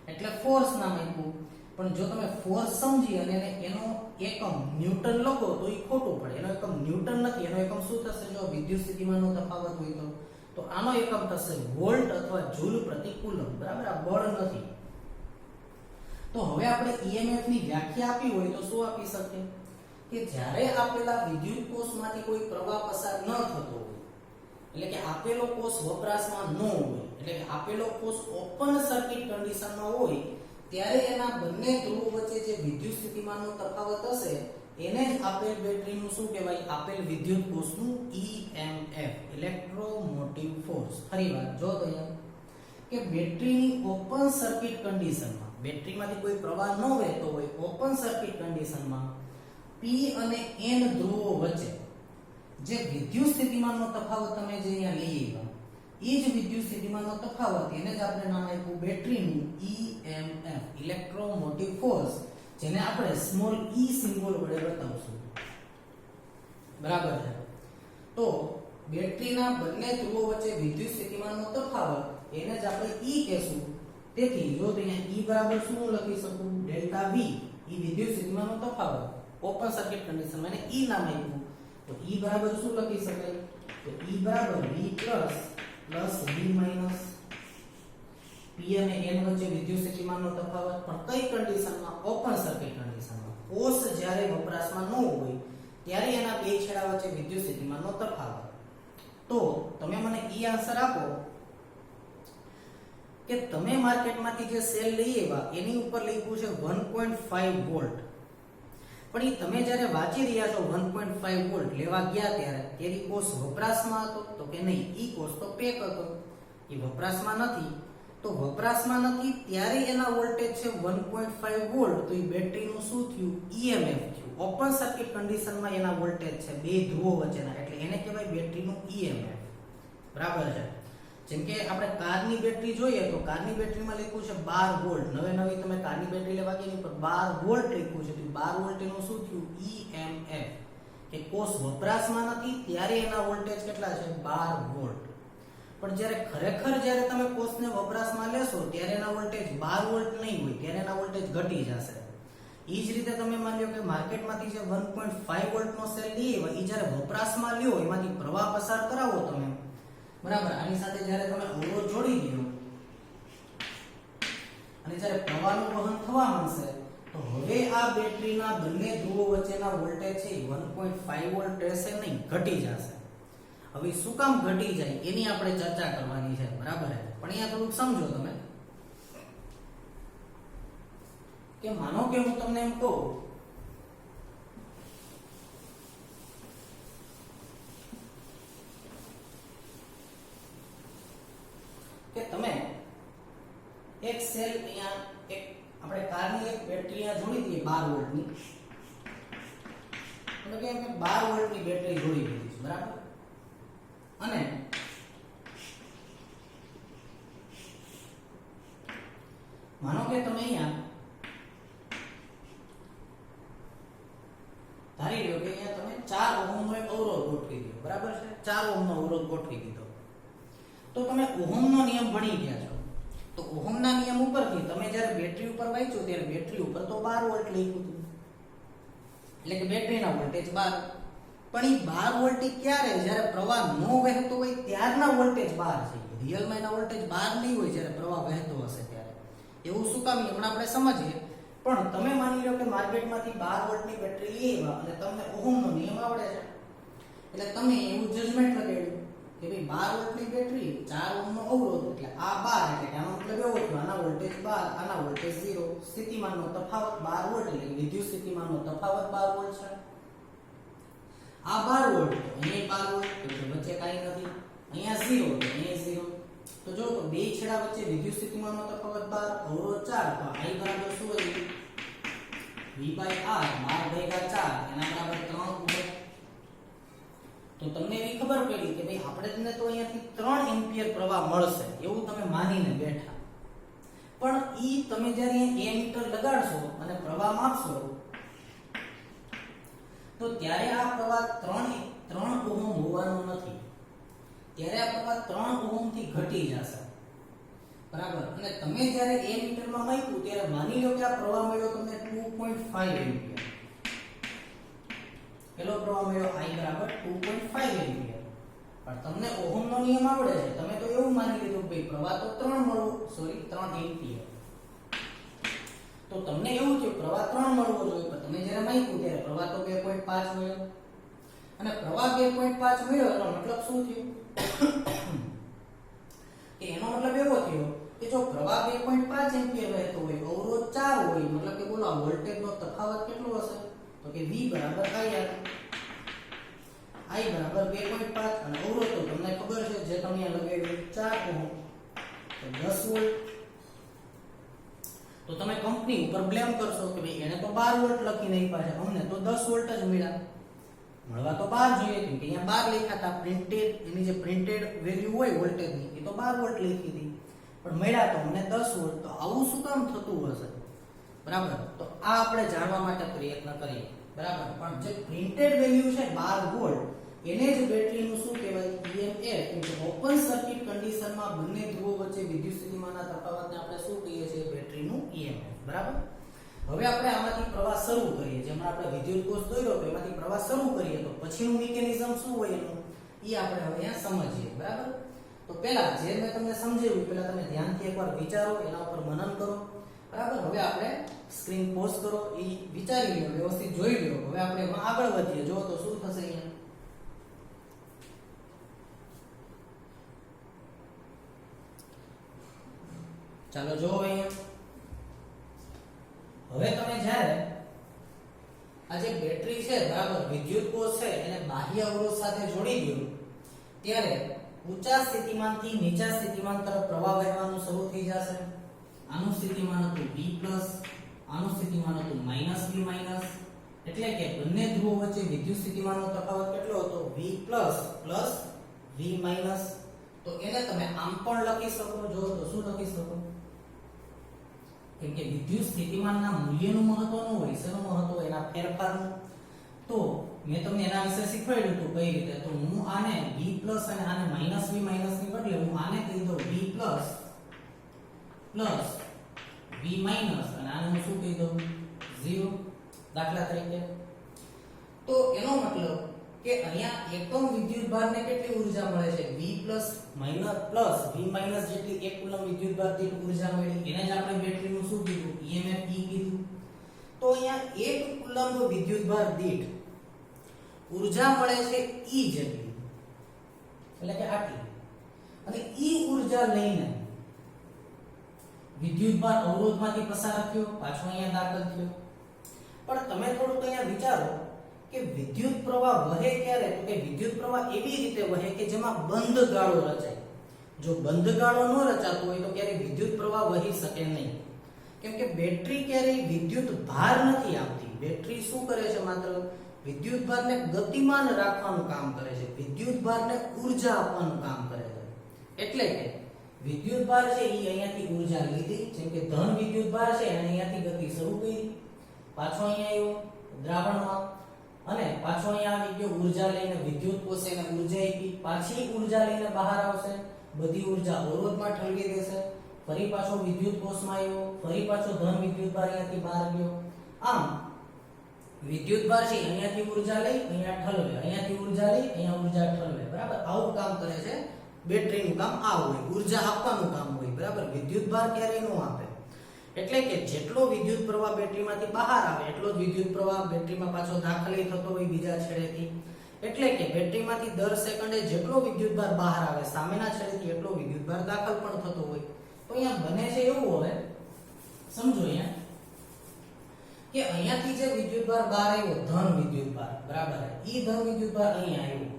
એટલે ફોર્સ નામ આપ્યું. પણ જો તમે ફોર્સ સમજી અને એનો એકમ ન્યૂટન લખો તો એ ખોટું પડે. એનો એકમ ન્યૂટન નથી, એનો એકમ શું થશે? જો વિદ્યુત સ્થિતિમાનનો તફાવત હોય તો આનો એકમ થશે વોલ્ટ અથવા જૂલ પ્રતિ કુલમ. બરાબર, આ બળ નથી. તો હવે આપણે EMF ની વ્યાખ્યા આપી હોય તો શું આપી શકીએ? કે જ્યારે આપેલા વિદ્યુત કોષમાંથી કોઈ પ્રવાહ પસાર ન થતો હોય એટલે કે આપેલો કોષ વપરાશમાં ન હોય એટલે કે આપેલો કોષ ઓપન સર્કિટ કન્ડિશનમાં હોય ત્યારે એના બંને ધ્રુવો વચ્ચે જે વિદ્યુત સ્થિતિમાનનો તફાવત હશે એને જ આપેલ બેટરીનું શું કહેવાય? આપેલ વિદ્યુત કોષનું EMF, ઇલેક્ટ્રોમોટિવ ફોર્સ. ફરીવાર જો તો કે બેટરીની ઓપન સર્કિટ કન્ડિશનમાં, બેટરીમાંથી કોઈ પ્રવાહ ન વહેતો હોય ઓપન સર્કિટ કન્ડિશનમાં P અને N ધ્રુવો વચ્ચે જે વિદ્યુત સ્થિતિમાનનો તફાવત તમે જે અહીંયા લઈ આવ્યા એ જ વિદ્યુત સ્થિતિમાનનો તફાવત એને જ આપણે નામ આપ્યું બેટરીનું EMF, ઇલેક્ટ્રોમોટિવ ફોર્સ, જેને આપણે સ્મોલ e સિમ્બોલ વડે બતાવશું. બરાબર છે. તો બેટરીના બંને ધ્રુવો વચ્ચે વિદ્યુત સ્થિતિમાનનો તફાવત એને જ આપણે E કહેશું. તેથી જો તો અહીંયા E બરાબર શું લખી શકું? ડેલ્ટા V, એ વિદ્યુત સ્થિતિમાનનો તફાવત. ઓપન સર્કિટ કન્ડિશનમાં એને E નામ આપ્યું. તો E બરાબર શું લખી શકાય? તો E બરાબર V plus V minus P અને N વચ્ચે વિદ્યુત સ્થિતિમાનનો તફાવત. પણ કઈ કન્ડિશનમાં? ઓપન સર્કિટ કન્ડિશનમાં. કોષ જ્યારે વપરાશમાં ન હોય ત્યારે એના બે છેડા વચ્ચે વિદ્યુત સ્થિતિમાનનો તફાવત. તો તમે મને ઈ આન્સર આપો કે તમે માર્કેટમાંથી જે સેલ લઈ આવ્યા એની ઉપર લખ્યું છે 1.5 વોલ્ટ, પણ એ તમે જ્યારે વાંચી રહ્યા છો 1.5 વોલ્ટ લેવા ગયા ત્યારે તેની કોષ વપરાશમાં હતો? તો કે નહીં, ઈ કોષ તો પેક હતો, એ વપરાશમાં નથી. તો વપરાશમાં નથી ત્યારે એના વોલ્ટેજ છે 1.5 વોલ્ટ. તો એ બેટરીનું શું થયું? EMF થયું. ઓપન સર્કિટ કન્ડિશનમાં એના વોલ્ટેજ છે બે ધ્રુવો વચ્ચેના, એટલે એને કહેવાય બેટરીનું EMF. બરાબર છે. જેમ કે આપણે કારની બેટરી જોઈએ તો કારની બેટરીમાં લખ્યું છે 12 વોલ્ટ. નવી તમે કારની બેટરી લેવા ગયા એની પર 12 વોલ્ટ લખ્યું છે. તો 12 વોલ્ટ એનું શું થયું? EMF. કે કોષ વપરાશમાં નથી ત્યારે એના વોલ્ટેજ કેટલા છે? 12 વોલ્ટ. પણ જ્યારે તમે કોષને વપરાશમાં લેશો ત્યારે એના વોલ્ટેજ 12 વોલ્ટ નહીં હોય, ત્યારે એના વોલ્ટેજ ઘટી જશે. એ જ રીતે તમે માની લો કે માર્કેટમાંથી જે 1.5 વોલ્ટનો સેલ લઈએ એ જ્યારે વપરાશમાં લ્યો એમાંથી પ્રવાહ પસાર કરાવો તમે, બરાબર, આની સાથે જ્યારે તમે અવરોધ જોડી દો અને જ્યારે પ્રવાહનું વહન થવા માંડશે તો હવે આ બેટરીના બંને ધ્રુવો વચ્ચેના વોલ્ટેજ છે 1.5 વોલ્ટ રહેશે નહીં, ઘટી જશે. હવે શું કામ ઘટી જાય એની આપણે ચર્ચા કરવાની છે. બરાબર. પણ અહીંયા થોડુંક સમજો તમે કે માનો કે હું તમને એમ કહું કે તમે એક સેલ અહીંયા એક આપણે કારની એક બેટરી અહીંયા જોડી દઈએ 12 વોલ્ટની, એટલે કે મેં 12 વોલ્ટની બેટરી જોડી દીધી છે. બરાબર. અને માનો કે તમે અહીંયા ધારી લો કે અહીંયા તમે 4 ઓહમનો એક અવરોધ ગોઠવી દો. બરાબર છે. 4 ઓહમનો અવરોધ ગોઠવી દીધો. તો તમે ઓહમનો નિયમ ભણી ગયા છો. તો ઓહમના નિયમ ઉપરથી તમે જ્યારે બેટરી ઉપર વાંચ્યો ત્યારે બેટરી ઉપર તો 12 વોલ્ટ લખ્યું હતું, એટલે કે બેટરીના વોલ્ટેજ 12. પણ એ 12 વોલ્ટ ક્યારે? જ્યારે પ્રવાહ ન વહેતો હોય ત્યારના વોલ્ટેજ 12 છે. રિયલમાં એના વોલ્ટેજ 12 નહીં હોય જ્યારે પ્રવાહ વહેતો હશે ત્યારે. એવું શું કામ? હમણાં આપણે સમજીએ. પણ તમે માની લો કે માર્કેટમાંથી 12 વોલ્ટની બેટરી લઈ આવ્યા અને તમને ઓહમનો નિયમ આવડે છે, એટલે તમે એવું જજમેન્ટ લગાડ્યું કે ભાઈ 12 વોલ્ટની બેટરી 4 ઓહમનો અવરોધ, એટલે આ 12, એટલે આનો મતલબ એવો થયો આના વોલ્ટેજ 12, આના વોલ્ટેજ 0. સ્થિતિમાનનો તફાવત 12 વોલ્ટ, એટલે વિદ્યુત સ્થિતિમાનનો તફાવત 12 વોલ્ટ છે. આ 12 વોલ્ટ, તો અહીંયા 12 વોલ્ટ, એટલે વચ્ચે કાંઈ નથી. અહીંયા 0, તો અહીંયા 0. તો જો તો બે છેડા વચ્ચે વિદ્યુત સ્થિતિમાનનો તફાવત 12, અવરોધ 4, તો I બરાબર શું હોય? V/R 12/4 એના બરાબર 3 ઓહમ. તો તમને એવી ખબર પડી કે ભાઈ આપણે તમને તો અહીંયાથી 3 એમ્પિયર પ્રવાહ મળશે એવું તમે માનીને બેઠા. પણ ઈ તમે જ્યારે અહીંયા એમીટર લગાડશો અને પ્રવાહ માપશો તો ત્યારે આ પ્રવાહ 3 ઓહમ હોવાનો નથી. ત્યારે આ પ્રવાહ 3 ઓહમ થી ઘટી જશે. બરાબર. અને તમે જ્યારે એમીટરમાં માપ્યું ત્યારે માની લો કે આ પ્રવાહ મળ્યો તમને 2.5 એમ્પિયર. પેલો પ્રવાહ મળ્યો I બરાબર 2.5 એમ્પિયર. પણ તમને ઓહમનો નિયમ આવડે છે, તમે તો એવું માની લીધું કે ભાઈ પ્રવાહ તો 3 એમ્પિયર. તો તમને એવું થયું પ્રવાહ 3 મળવો જોઈએ, પણ તમે જ્યારે માપ્યું ત્યારે પ્રવાહ તો 2.5 મળ્યો. અને પ્રવાહ 2.5 મળ્યો એનો મતલબ શું થયું? કે એનો મતલબ એવો થયો કે જો પ્રવાહ 2.5 એમ્પિયર વહેતો હોય, અવરોધ 4 હોય, મતલબ કે બોલો આ વોલ્ટેજનો તફાવત કેટલો હશે? તો કે V બરાબર I બરાબર 2.5 અને અવરોધ તો તમને ખબર છે જે તમે લગાવ્યું 4 ઓહમ, તો 10 વોલ્ટ. તો તમે કંપની ઉપર બ્લેમ કરશો કે ભાઈ એને તો 12 વોલ્ટ લખીને આપ્યા છે, અમને તો 10 વોલ્ટ જ મળ્યા. મળવા તો 12 જોઈએ કેમ કે અહીંયા 12 લખ્યા હતા પ્રિન્ટેડ એની જે પ્રિન્ટેડ વેલ્યુ હોય વોલ્ટેજની એ તો 12 વોલ્ટ લખી હતી પણ મળ્યા તો અમને 10 વોલ્ટ તો આવું શું કામ થતું હશે બરાબર તો આ આપણે જાણવા માટે પ્રયત્ન કરીએ બરાબર પણ જે પ્રિન્ટેડ વેલ્યુ છે 12 વોલ્ટ એને જ બેટરીનું શું કહેવાય EMF એટલે કે ઓપન સર્કિટ કન્ડિશનમાં બંને ધ્રુવો વચ્ચે વિદ્યુત સ્થિતિમાનના તફાવતને આપણે શું કહીએ છીએ બેટરીનું EMF બરાબર હવે આપણે આમાંથી પ્રવાહ શરૂ કરીએ જેમ આપણે વિદ્યુત કોષ દોર્યો તો એમાંથી પ્રવાહ શરૂ કરીએ તો પછીનું મિકેનિઝમ શું હોય એનું એ આપણે હવે અહીંયા સમજીએ બરાબર તો પહેલા જે મેં તમને સમજાવ્યું પહેલા તમે ધ્યાનથી એકવાર વિચારો એના ઉપર મનન કરો બરાબર હવે આપણે સ્ક્રીન પોઝ કરો એ વિચારી લો વ્યવસ્થિત જોઈ લો હવે આપણે એમાં આગળ વધીએ જો તો શું થશે અહીંયા ચાલો જો અહીંયા હવે તમે જ્યારે આ જે બેટરી છે બરાબર વિદ્યુત કોષ છે એને બાહ્ય અવરોધ સાથે જોડી દો ત્યારે ઊંચા સ્થિતિમાનથી નીચા સ્થિતિમાન તરફ પ્રવાહ વહેવાનું શરૂ થઈ જશે આનું સ્થિતિમાન હતું V+ આનું સ્થિતિમાન હતું -V- એટલે કે બંને ધ્રુવો વચ્ચે વિદ્યુત સ્થિતિમાનનો તફાવત કેટલો હતો V+ V- તો એને તમે આમ પણ લખી શકો જો તો શું લખી શકો કેમ કે વિદ્યુત સ્થિતિમાનના મૂલ્યનું મહત્વ ન હોય શેનું મહત્વ એના ફેરફારનું તો મેં તમને એના વિશે શીખવાડ્યું હતું કઈ રીતે તો હું આને V+ અને આને -V- ની બદલે હું આને કહી દઉં V+ V- અને આને હું શું કહી દઉં 0 દાખલા તરીકે તો એનો મતલબ કે અહીંયા એકમ વિદ્યુતભારને કેટલી ઊર્જા મળે છે V+ V- જેટલી 1 કુલમ વિદ્યુતભાર દીઠ ઊર્જા મળી એને જ આપણે બેટરીનું શું કીધું EMF E કીધું તો અહીંયા 1 કુલમ વિદ્યુતભાર દીઠ ઊર્જા મળે છે E જેટલી એટલે કે આટલી અને E ઊર્જા લઈને વિદ્યુતભાર અવરોધમાંથી પસાર થયો પાછો અહીંયા દાખલ થયો પણ તમે થોડુંક અહીંયા વિચારો કે વિદ્યુત પ્રવાહ વહે ક્યારે તો કે વિદ્યુત પ્રવાહ એવી રીતે વહે કે જેમાં બંધ ગાળો રચાય જો બંધ ગાળો ન રચાતો હોય તો ક્યારે વિદ્યુત પ્રવાહ વહી શકે નહીં કેમ કે બેટરી ક્યારે વિદ્યુત ભાર નથી આપતી બેટરી શું કરે છે માત્ર વિદ્યુત ભારને ગતિમાન રાખવાનું કામ કરે છે વિદ્યુત ભારને ઊર્જા આપવાનું કામ કરે છે એટલે કે વિદ્યુત ભાર છે એ અહીંયાથી ઊર્જા લીધી જેમ કે ધન વિદ્યુત ભાર છે અને અહીંયાથી ગતિ શરૂ કરી પાછો અહીંયા આવ્યો દ્રાવણમાં અને પાછો અહીંયા આવી ગયો ઊર્જા લઈને વિદ્યુત કોષ એને ઊર્જા આપી પાછી ઊર્જા લઈને બહાર આવશે બધી ઊર્જા અવરોધમાં ઠલવી દેશે ફરી પાછો વિદ્યુત કોષમાં આવ્યો ફરી પાછો ધન વિદ્યુત ભાર અહીંયાથી બહાર ગયો આમ વિદ્યુત ભાર છે અહીંયાથી ઊર્જા લઈ અહીંયા ઠલવે અહીંયાથી ઊર્જા લઈ અહીંયા ઊર્જા ઠલવે બરાબર આવું કામ કરે છે બેટરીનું કામ આ હોય ઊર્જા આપવાનું કામ હોય બરાબર વિદ્યુત ભાર ક્યારેય ન આપે એટલે કે જેટલો વિદ્યુત પ્રવાહ બેટરીમાંથી બહાર આવે એટલો જ વિદ્યુત પ્રવાહ બેટરીમાં પાછો દાખલ થતો હોય બીજા છેડેથી એટલે કે બેટરીમાંથી દર સેકન્ડે જેટલો વિદ્યુત ભાર બહાર આવે સામેના છેડેથી એટલો વિદ્યુત ભાર દાખલ પણ થતો હોય તો અહીંયા બને છે એવું હવે સમજો અહીંયા કે અહીંયાથી જે વિદ્યુત ભાર બહાર આવ્યો ધન વિદ્યુત ભાર બરાબર ઈ ધન વિદ્યુત ભાર અહીંયા આવ્યો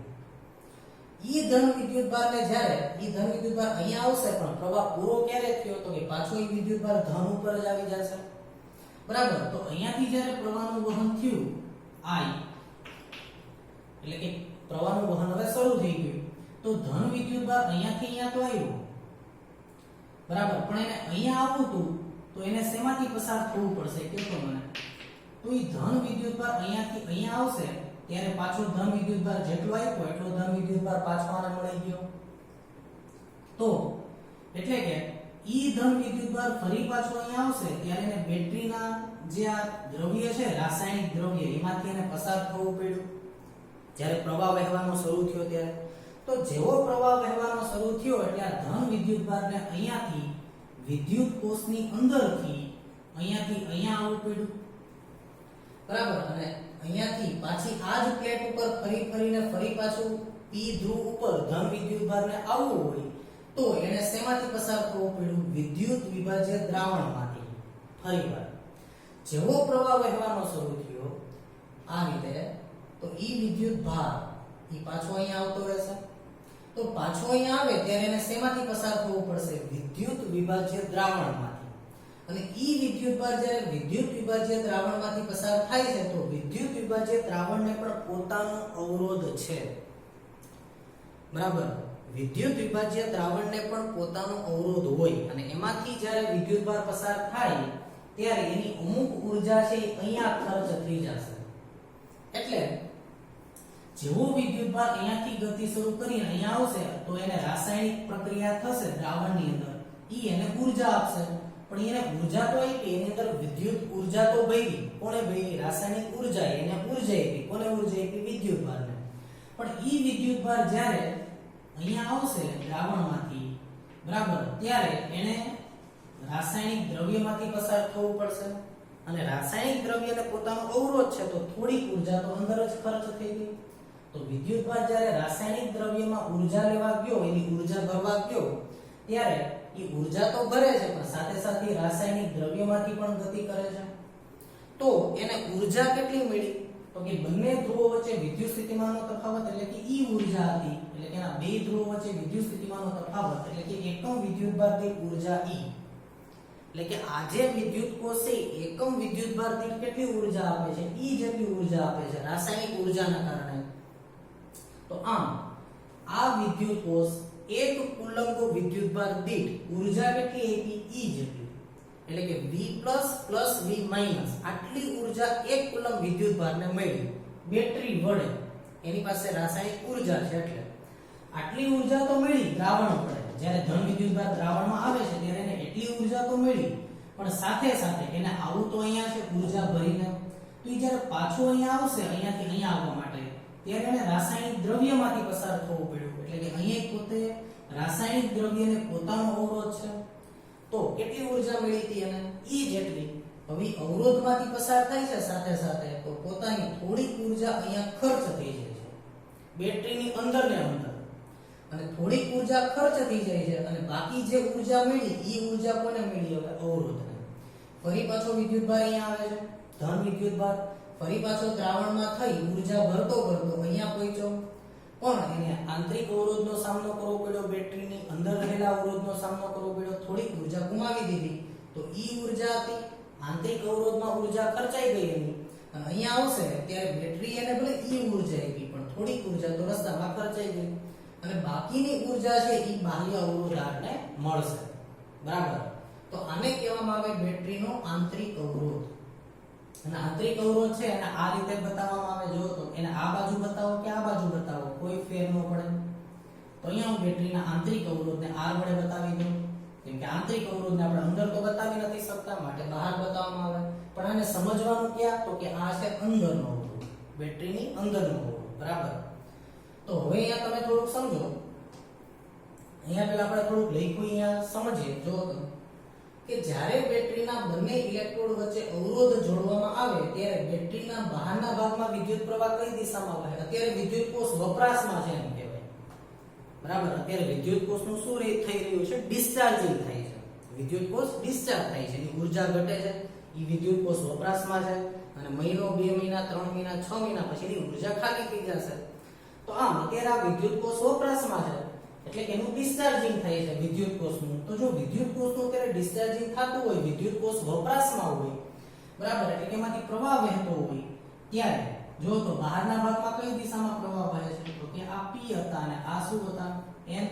ઈ ધન વિદ્યુત ભારને જ્યારે ઈ ધન વિદ્યુત ભાર અહીંયા આવશે પણ પ્રવાહ પૂરો ક્યારે થયો તો કે પાછો ઈ વિદ્યુત ભાર ધન ઉપર જ આવી જશે બરાબર તો અહીંયાથી જ્યારે પ્રવાહનું વહન થયું I એટલે કે પ્રવાહનું વહન હવે શરૂ થઈ ગયું તો ધન વિદ્યુત ભાર અહીંયાથી અહીંયા તો આવ્યો બરાબર પણ એને અહીંયા આવવું હતું તો એને શેમાંથી પસાર થવું પડશે કે તો મને તો ઈ ધન વિદ્યુત ભાર અહીંયાથી અહીંયા આવશે ત્યારે પાછો ધન વિદ્યુત ભાર જેટલો આપ્યો એટલો ધન વિદ્યુત ભાર પાછો આને મળી ગયો તો એટલે કે ઈ ધન વિદ્યુત ભાર ફરી પાછો અહીંયા આવશે ત્યારે એને બેટરીના જે આ દ્રવ્ય છે રાસાયણિક દ્રવ્ય એમાંથી એને પસાર થવું પડ્યું જ્યારે પ્રવાહ વહેવાનો શરૂ થયો ત્યારે તો જેવો પ્રવાહ વહેવાનો શરૂ થયો એટલે આ ધન વિદ્યુત ભારને અહીંયાથી વિદ્યુત કોષની અંદરથી અહીંયાથી અહીંયા આવવું પડ્યું બરાબર અને અહીંયાથી પાછી આ જ પ્લેટ ઉપર ફરીને ફરી પાછું p ધ્રુવ ઉપર ધન વિદ્યુત ભારને આવવું હોય તો એને શેમાંથી પસાર થવું પડ્યું વિદ્યુત વિભાજ્ય દ્રાવણમાંથી ફરીવાર જેવો પ્રવાહ વહેવાનો શરૂ થયો આ રીતે તો ઈ વિદ્યુત ભાર ઈ પાછો અહીંયા આવતો રહેશે તો પાછો અહીંયા આવે ત્યારે એને શેમાંથી પસાર થવું પડશે વિદ્યુત વિભાજ્ય દ્રાવણમાંથી અને ઈ વિદ્યુતભાર જ્યારે વિદ્યુત વિભાજ્ય દ્રાવણમાંથી પસાર થાય છે તો વિદ્યુત વિભાજ્ય દ્રાવણને પણ પોતાનો અવરોધ છે, બરાબર. વિદ્યુત વિભાજ્ય દ્રાવણને પણ પોતાનો અવરોધ હોય અને એમાંથી જ્યારે વિદ્યુતભાર પસાર થાય ત્યારે એની અમુક ઊર્જા છે એ અહીંયા ખર્ચ થઈ જશે. એટલે જેવો વિદ્યુતભાર અહીંયાથી ગતિ શરૂ કરીને અહીંયા આવશે તો એને રાસાયણિક પ્રક્રિયા થશે દ્રાવણની અંદર, ઈ એને ઊર્જા આપશે. પણ એને ઊર્જા તો આપી, એની અંદર વિદ્યુત ઊર્જા તો ભરી. કોણે ભરી? રાસાયણિક ઊર્જા. એને ઊર્જા આપી. કોને ઊર્જા આપી? વિદ્યુતભારને. પણ ઈ વિદ્યુતભાર જ્યારે અહીંયા આવશે દ્રાવણમાંથી, બરાબર, ત્યારે એને રાસાયણિક દ્રવ્યમાંથી પસાર થવું પડશે અને રાસાયણિક દ્રવ્યને પોતાનો અવરોધ છે તો થોડીક ઊર્જા તો અંદર જ ખર્ચ થઈ ગઈ. તો વિદ્યુતભાર જ્યારે રાસાયણિક દ્રવ્યમાં ઊર્જા લેવા ગયો, એની ઊર્જા ભરવા ગયો, ત્યારે એ ઊર્જા તો ભરે છે પણ સાથે સાથે રાસાયણિક દ્રવ્યમાંથી પણ ગતિ કરે છે. તો એને ઊર્જા કેટલી મળી? તો કે બંને ધ્રુવો વચ્ચે વિદ્યુત સ્થિતિમાનનો તફાવત એટલે કે ઈ ઊર્જા હતી, એટલે કે એના બે ધ્રુવો વચ્ચે વિદ્યુત સ્થિતિમાનનો તફાવત એટલે કે એકમ વિદ્યુતભાર દીઠ ઊર્જા ઈ. એટલે કે આ જે વિદ્યુત કોષ છે એકમ વિદ્યુતભાર દીઠ કેટલી ઊર્જા આપે છે? ઈ જેટલી ઊર્જા આપે છે રાસાયણિક ઊર્જાના કારણે. તો આમ આ વિદ્યુત કોષ એક કુલંબ વિદ્યુતભાર દીઠ ઊર્જા કેટલી આપી? ઈ જેટલી. એટલે કે V+ + V- આટલી ઊર્જા એક કુલંબ વિદ્યુતભારને મળી બેટરી વડે. એની પાસે રાસાયણિક ઊર્જા છે એટલે આટલી ઊર્જા તો મળી દ્રાવણ વડે. જ્યારે ધન વિદ્યુતભાર દ્રાવણમાં આવે છે ત્યારે એને એટલી ઊર્જા તો મળી, પણ સાથે સાથે એને આવું તો અહીંયા છે ઊર્જા ભરીને, તો ઈ જ્યારે પાછું અહીંયા આવશે અહીંયાથી અહીંયા આવવા માટે ત્યારે એને રાસાયણિક દ્રવ્યમાંથી પસાર થવું પડ્યું. એટલે કે અહીંયા પોતે રાસાયણિક દ્રવ્યને પોતાનો અવરોધ છે તો કેટલી ઊર્જા મળી હતી એને? ઈ જેટલી. હવે અવરોધમાંથી પસાર થાય છે સાથે સાથે તો પોતાની થોડીક ઊર્જા અહીંયા ખર્ચ થઈ જાય છે બેટરીની અંદર ને અંદર, અને થોડીક ઊર્જા ખર્ચ થઈ જાય છે અને બાકી જે ઊર્જા મળી ઈ ઊર્જા કોને મળી? હવે અવરોધને. ફરી પાછો વિદ્યુતભાર અહીંયા આવે છે ધન વિદ્યુતભાર, ફરી પાછો દ્રાવણમાં થઈ ઊર્જા ભરતો અહીંયા પહોંચ્યો, પણ એને આંતરિક અવરોધનો સામનો કરવો પડ્યો, બેટરીની અંદર રહેલા અવરોધનો સામનો કરવો પડ્યો, થોડીક ઊર્જા ગુમાવી દીધી. તો ઈ ઊર્જા હતી, આંતરિક અવરોધમાં ઊર્જા ખર્ચાઈ ગઈ એની, અને અહીંયા આવશે ત્યારે બેટરી એને ભલે ઈ ઊર્જા આપી પણ થોડીક ઊર્જા તો રસ્તામાં ખર્ચાઈ ગઈ અને બાકીની ઊર્જા છે ઈ બાહ્ય અવરોધને મળશે, બરાબર. તો આને કહેવામાં આવે બેટરીનો આંતરિક અવરોધ. અને આંતરિક અવરોધ છે એને આ રીતે બતાવવામાં આવે. જો તો એને આ બાજુ બતાવો કે આ બાજુ બતાવો કોઈ ફેર ન પડે. તો અહીંયા હું બેટરીના આંતરિક અવરોધને R વડે બતાવી દઉં, કેમ કે આંતરિક અવરોધને આપણે અંદર તો બતાવી નથી શકતા માટે બહાર બતાવવામાં આવે. પણ આને સમજવાનું ક્યાં? તો કે આ છે અંદરનો અવરોધ, બેટરીની અંદરનો અવરોધ, બરાબર. તો હવે અહીંયા તમે થોડુંક સમજો. અહીંયા પહેલા આપણે થોડુંક લખ્યું અહીંયા સમજીએ. જો કે જ્યારે બેટરીના બંને ઇલેક્ટ્રોડ વચ્ચે અવરોધ જોડવામાં આવે ત્યારે બેટરીના બહારના ભાગમાં વિદ્યુત પ્રવાહ કઈ દિશામાં વહે? અત્યારે વિદ્યુત કોષ વપરાશમાં છે એમ કહેવાય, બરાબર. અત્યારે વિદ્યુત કોષનું શું થઈ રહ્યું છે? ડિસ્ચાર્જિંગ થાય છે. વિદ્યુત કોષ ડિસ્ચાર્જ થાય છે, એની ઊર્જા ઘટે છે, એ વિદ્યુત કોષ વપરાશમાં છે અને મહિનો, 2 મહિના, 3 મહિના, 6 મહિના પછી એની ઊર્જા ખાલી થઈ જશે. તો આમ અત્યારે આ વિદ્યુત કોષ વપરાશમાં છે એટલે કે એનું ડિસ્ચાર્જિંગ થાય છે વિદ્યુત કોષનું. તો જો વિદ્યુત કોષનું અત્યારે ડિસ્ચાર્જિંગ થતું હોય, વિદ્યુત કોષ વપરાશમાં હોય, બરાબર, એટલે કે એમાંથી પ્રવાહ વહેતો હોય, ત્યારે જો તો બહારના ભાગમાં કઈ દિશામાં પ્રવાહ વહે છે? તો કે આ P હતા અને આ શું હતા? N.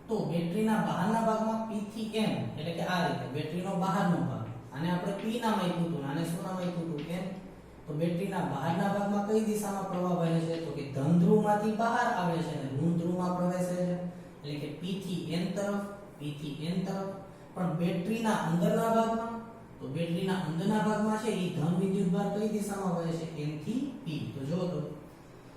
તો બેટરીના બહારના ભાગમાં P થી N એટલે કે આ રીતે બેટરીનો બહારનો ભાગ, આને આપણે P નામ આપ્યું હતું, આને શું નામ આપ્યું હતું? N. તો બેટરીના બહારના ભાગમાં કઈ દિશામાં પ્રવાહ વહે છે? તો કે ધન ધ્રુવમાંથી બહાર આવે છે અને ઋણ ધ્રુવમાં પ્રવેશે છે, એટલે કે P થી N તરફ, P થી N તરફ. પણ બેટરીના અંદરના ભાગમાં, તો બેટરીના અંદરના ભાગમાં છે એ ધન વિદ્યુતભાર કઈ દિશામાં વહે છે? N થી P. તો જો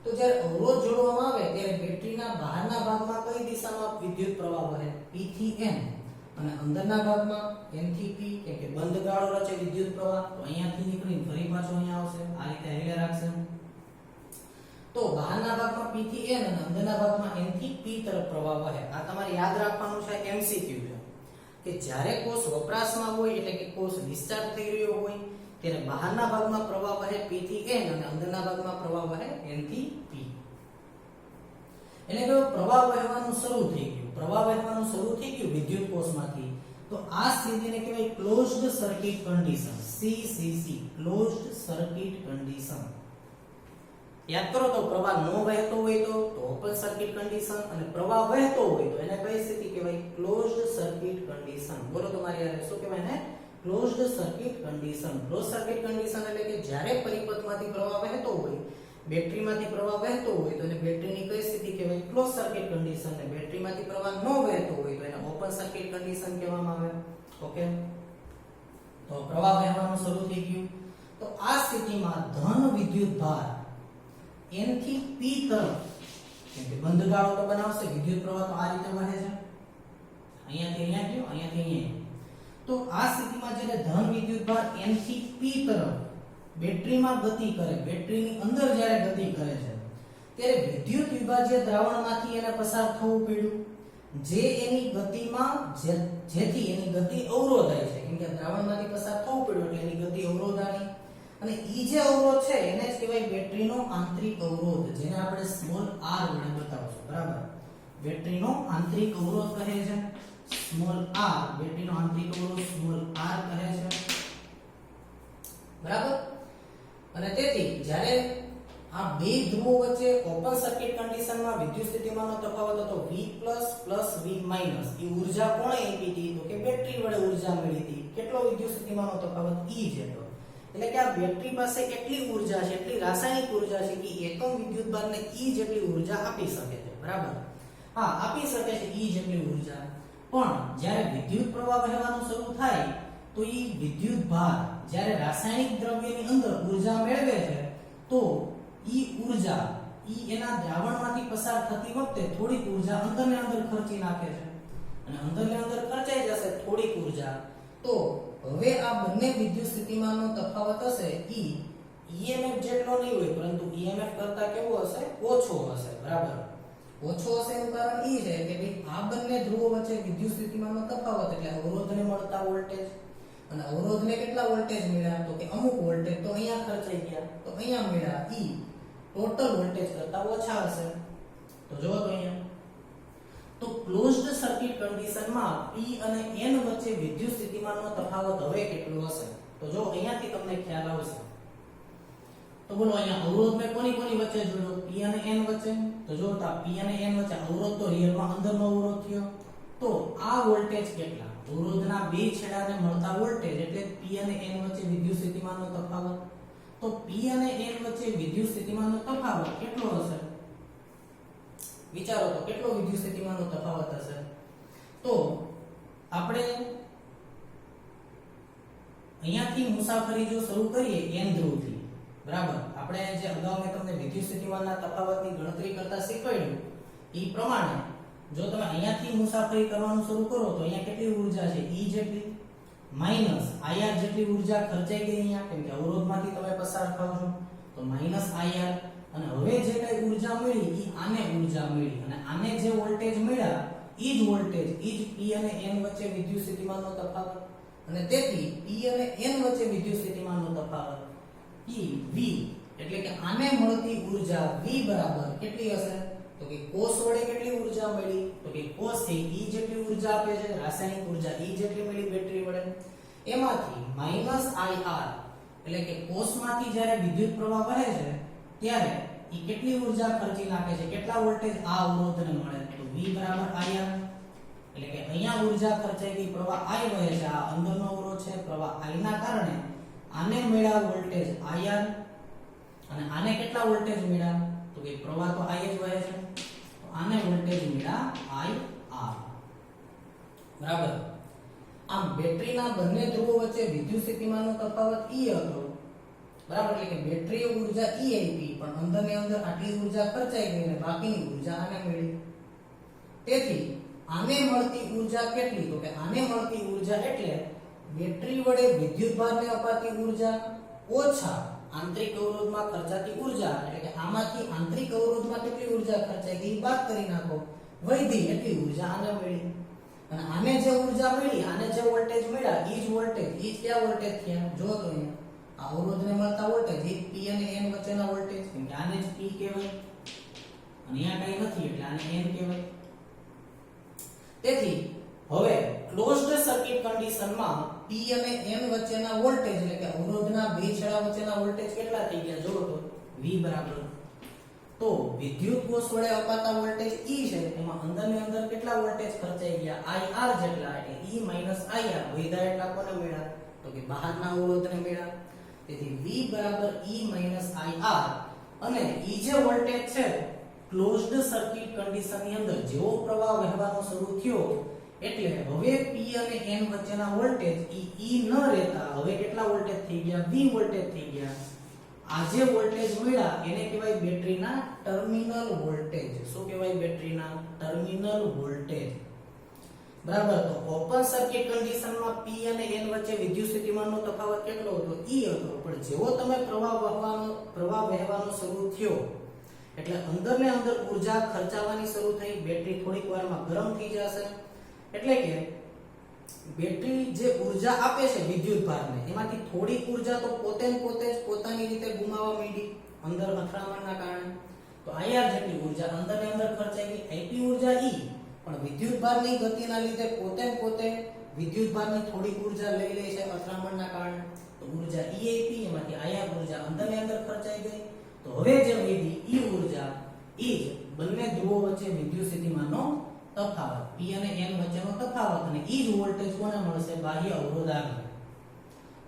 તો જ્યારે અવરોધ જોડવામાં આવે ત્યારે બેટરીના બહારના ભાગમાં કઈ દિશામાં વિદ્યુત પ્રવાહ વહે? P થી N. અને અંદરના ભાગમાં N થી P, કેમ કે બંધ ગાળો રચે વિદ્યુત પ્રવાહ, તો અહીંયાથી નીકળીને ફરી પાછો અહીંયા આવશે, આ રીતે હેલે રાખશે. તો બહારના ભાગમાં P થી N અને અંદરના ભાગમાં N થી P તરફ પ્રવાહ વહે. આ તમારે યાદ રાખવાનું છે, MCQ છે કે જ્યારે કોષ વપરાશમાં હોય એટલે કે કોષ ડિસ્ચાર્જ થઈ રહ્યો હોય ત્યારે બહારના ભાગમાં પ્રવાહ વહે P થી N અને અંદરના ભાગમાં પ્રવાહ વહે N થી P. એટલે કે પ્રવાહ વહેવાનું શરૂ થઈ ગયું, પ્રવાહ વહેવાનું શરૂ થઈ ગયું વિદ્યુત કોષમાંથી, તો આ સ્થિતિને કહેવાય closed circuit condition, CCC, closed circuit condition. યાદ કરો તો પ્રવાહ નો વહેતો હોય તો ઓપન સર્કિટ કન્ડિશન, અને પ્રવાહ વહેતો હોય તો એને કઈ સ્થિતિ કહેવાય? Closed circuit condition. બોલો તમારી યાર શું કહેવાય ને? Closed circuit condition. Close circuit condition એટલે કે જ્યારે પરિપથમાંથી પ્રવાહ વહેતો હોય, બેટરીમાંથી પ્રવાહ વહેતો હોય તો એને બેટરીની કઈ સ્થિતિ કહેવાય? Close circuit condition. ને બેટરીમાંથી પ્રવાહ ન વહેતો હોય તો એને ઓપન સર્કિટ કન્ડિશન કહેવામાં આવે. ઓકે, તો પ્રવાહ વહેવાનું શરૂ થઈ ગયું. તો આ સ્થિતિમાં ધન વિદ્યુતભાર n થી p તરફ, કેમ કે બંધ ગાળો તો બનાવશે, વિદ્યુત પ્રવાહ તો આ રીતે વહે છે, અહીંયાથી અહીંયા ગયો, અહીંયાથી અહીંયા. તો આ સ્થિતિમાં જ્યારે ધન વિદ્યુતભાર n થી p તરફ બેટરીમાં ગતિ કરે, બેટરીની અંદર જ્યારે ગતિ કરે છે, ત્યારે વિદ્યુત વિભાજ્ય દ્રાવણમાંથી એને પસાર થવું પડ્યું, જે એની ગતિમાં જેથી એની ગતિ અવરોધાય છે. કેમ કે દ્રાવણમાંથી પસાર થવું પડ્યું એટલે એની ગતિ અવરોધાણી. અને ઈ જે અવરોધ છે એને જ કહેવાય બેટરીનો આંતરિક અવરોધ, જેને આપણે સ્મોલ r વડે બતાવશું. બરાબર, બેટરીનો આંતરિક અવરોધ કહે છે સ્મોલ r, બેટરીનો આંતરિક અવરોધ સ્મોલ r કહે છે. બરાબર. અને તેથી જ્યારે આ બે ધ્રુવો વચ્ચે ઓપન સર્કિટ કન્ડિશનમાં વિદ્યુત સ્થિતિમાનનો તફાવત હતો V+ + V-, એ ઊર્જા કોણે આપી હતી? તો કે બેટરી વડે ઊર્જા મળી હતી. કેટલો વિદ્યુત સ્થિતિમાનનો તફાવત? E જેટલો. એટલે કે આ બેટરી પાસે કેટલી ઊર્જા છે, એટલી રાસાયણિક ઊર્જા છે કે એકમ વિદ્યુતભારને E જેટલી ઊર્જા આપી શકે છે. બરાબર, હા આપી શકે છે E જેટલી ઊર્જા. પણ જ્યારે વિદ્યુત પ્રવાહ વહેવાનું શરૂ થાય તો એ વિદ્યુતભાર જ્યારે રાસાયણિક દ્રવ્યની અંદર ઊર્જા મેળવે છે તો ઈ ઊર્જા એના દ્રાવણમાંથી પસાર થતી વખતે થોડીક ઊર્જા અંદરને અંદર ખર્ચી નાખે છે, અને અંદરને અંદર ખર્ચાઈ જશે થોડીક ઊર્જા. તો હવે આ બંને વિદ્યુત સ્થિતિમાનનો તફાવત હશે E, EMF જેટલો નહીં હોય પરંતુ EMF કરતા કેવો હશે? ઓછો હશે. બરાબર, ઓછો હશે એનું કારણ એ છે કે ભાઈ આ બંને ધ્રુવો વચ્ચે વિદ્યુત સ્થિતિમાનનો તફાવત એટલે અવરોધને મળતા વોલ્ટેજ, અને અવરોધને કેટલા વોલ્ટેજ મળ્યા? તો કે અમુક વોલ્ટેજ તો અહીંયા ખર્ચાઈ ગયા, તો અહીંયા મળ્યા E ટોટલ વોલ્ટેજ કરતા ઓછા હશે. તો જો તો અહીંયા તો ક્લોઝડ સર્કિટ કન્ડિશનમાં P અને N વચ્ચે વિદ્યુત સ્થિતિમાનનો તફાવત હવે કેટલો હશે? તો જો અહીંયાથી તમને ખ્યાલ આવશે. તો બોલો અહીંયા અવરોધ મે કોની વચ્ચે જોડ્યો? P અને N વચ્ચે. તો જો તા P અને N વચ્ચે અવરોધ તો રિયલમાં અંદરનો અવરોધ થયો. તો આ વોલ્ટેજ કેટલા? અવરોધના બે છેડાને મળતા વોલ્ટેજ એટલે P અને N વચ્ચે વિદ્યુત સ્થિતિમાનનો તફાવત. તો P અને N વચ્ચે વિદ્યુત સ્થિતિમાનનો તફાવત કેટલો હશે? વિચારો તો કેટલો વિદ્યુત સ્થિતિમાનનો તફાવત હશે? તો આપણે અહીંયાથી મુસાફરી જો શરૂ કરીએ N ધ્રુવથી, બરાબર, આપણે જે અગાઉ મેં તમને વિદ્યુત સ્થિતિમાનના તફાવતની ગણતરી કરતા શીખવાડ્યું એ પ્રમાણે જો તમે અહીંયાથી મુસાફરી કરવાનું શરૂ કરો તો અહીંયા કેટલી ઊર્જા છે? E જેટલી માઈનસ IR જેટલી ઊર્જા ખર્ચાઈ ગઈ અહીંયા, કેમ કે અવરોધમાંથી તમે પસાર થાવ છો, તો માઈનસ IR. અને હવે જે કઈ ઊર્જા મળી ઈ આને ઊર્જા મળી, અને આને જે વોલ્ટેજ મળ્યા ઈ જ વોલ્ટેજ, ઈ જ P અને N વચ્ચે વિદ્યુત સ્થિતિમાનનો તફાવત. અને તેથી P અને N વચ્ચે વિદ્યુત સ્થિતિમાનનો તફાવત V, એટલે કે આને મળતી ઊર્જા V બરાબર કેટલી હશે? તો કે કોસ વડે કેટલી ઊર્જા મળી? તો કે કોસ થી E જેટલી ઊર્જા આપે છે, રાસાયણિક ઊર્જા E જેટલી મળી બેટરી વડે. એમાંથી માઈનસ IR એટલે કે કોસમાંથી જ્યારે વિદ્યુત પ્રવાહ વહે છે ત્યારે ઈ કેટલી ઊર્જા ખર્ચી નાખે છે? કેટલા વોલ્ટેજ આ અવરોધને મળે? તો V બરાબર IR. એટલે કે અહીંયા ઊર્જા ખર્ચાઈ ગઈ, પ્રવાહ I વહે છે, આ અંદરનો અવરોધ છે, પ્રવાહ I ના કારણે આને મળ્યા વોલ્ટેજ IR, અને આને કેટલા વોલ્ટેજ મળ્યા? તો કે પ્રવાહ તો I જ વહે છે, તો આને વોલ્ટેજ મળ્યા IR. બરાબર. આમ બેટરીના બંને ધ્રુવો વચ્ચે વિદ્યુત સ્થિતિમાનનો તફાવત E હતો. બરાબર, એટલે કે બેટરીએ ઊર્જા E આપી પણ અંદરની અંદર આટલી ઊર્જા ખર્ચાઈ ગઈ અને બાકીની ઊર્જા આને મળી. તેથી આને મળતી ઊર્જા કેટલી? તો કે આને મળતી ઊર્જા એટલે બેટરી વડે વિદ્યુતભારને અપાતી ઊર્જા ઓછા આંતરિક અવરોધમાં ખર્ચાતી ઊર્જા. એટલે કે આમાંથી આંતરિક અવરોધમાં કેટલી ઊર્જા ખર્ચાઈ ગઈ બાદ કરી નાખો, વૈધી એટલી ઊર્જા આને મળી. અને આને જે ઊર્જા મળી, આને જે વોલ્ટેજ મળ્યા ઈ જ વોલ્ટેજ, ઈ જ કયા વોલ્ટેજ થયા? જો તો અહીંયા આ અવરોધને મળતા વોલ્ટેજ એ P અને N વચ્ચેના વોલ્ટેજ, કેમ કે આને જ P કહેવાય અને અહીંયા કઈ નથી એટલે આને N કહેવાય. તેથી હવે ક્લોઝડ સર્કિટ કન્ડિશનમાં P અને N વચ્ચેના વોલ્ટેજ એટલે કે અવરોધના બે છેડા વચ્ચેના વોલ્ટેજ કેટલા થઈ ગયા જો તો V બરાબર તો વિદ્યુત કોષ વડે અપાતા વોલ્ટેજ E છે એમાં અંદરની અંદર કેટલા વોલ્ટેજ ખર્ચાઈ ગયા IR જેટલા એટલે E IR વૈધા એટલા કોને મળ્યા તો કે બહારના અવરોધને મળ્યા તેથી V બરાબર E IR અને E જે વોલ્ટેજ છે ક્લોઝડ સર્કિટ કન્ડિશનની અંદર જેવો પ્રવાહ વહેવાનો શરૂ થયો એટલે હવે P અને N વચ્ચેના વોલ્ટેજ E ન રહેતા હવે કેટલા વોલ્ટેજ થઈ ગયા V વોલ્ટેજ થઈ ગયા આ જે વોલ્ટેજ મળ્યા એને કહેવાય બેટરીના ટર્મિનલ વોલ્ટેજ શું કહેવાય બેટરીના ટર્મિનલ વોલ્ટેજ બરાબર તો ઓપન સર્કિટ કન્ડિશનમાં P અને N વચ્ચે વિદ્યુત સ્થિતિમાનનો તફાવત કેટલો હતો E હતો પણ જેવો તમે પ્રવાહ વહેવાનો શરૂ થયો એટલે અંદર ને અંદર ઊર્જા ખર્ચાવાની શરૂ થઈ બેટરી થોડીક વારમાં ગરમ થઈ જશે એટલે કે બેટરી જે ઊર્જા આપે છે વિદ્યુત ભારને એમાંથી થોડીક ઊર્જા તો પોતે જ પોતાની રીતે ગુમાવવા માંડી અંદર અથડામણના કારણે તો IR જેટલી ઊર્જા અંદર ને અંદર ખર્ચાઈ ગઈ IP ઊર્જા E પણ વિદ્યુત ભારની ગતિના લીધે પોતે વિદ્યુત ભારની થોડીક ઊર્જા લઈ લે છે અથડામણના કારણે તો ઊર્જા EIP એમાંથી IR ઊર્જા અંદર ને અંદર ખર્ચાઈ ગઈ તો હવે જે વધી E ઊર્જા E જ બંને ધ્રુવો વચ્ચે વિદ્યુત સ્થિતિમાનનો તફાવત P અને N વચ્ચેનો તફાવત અને E જ વોલ્ટેજ કોને મળશે બાહ્ય અવરોધ આગળ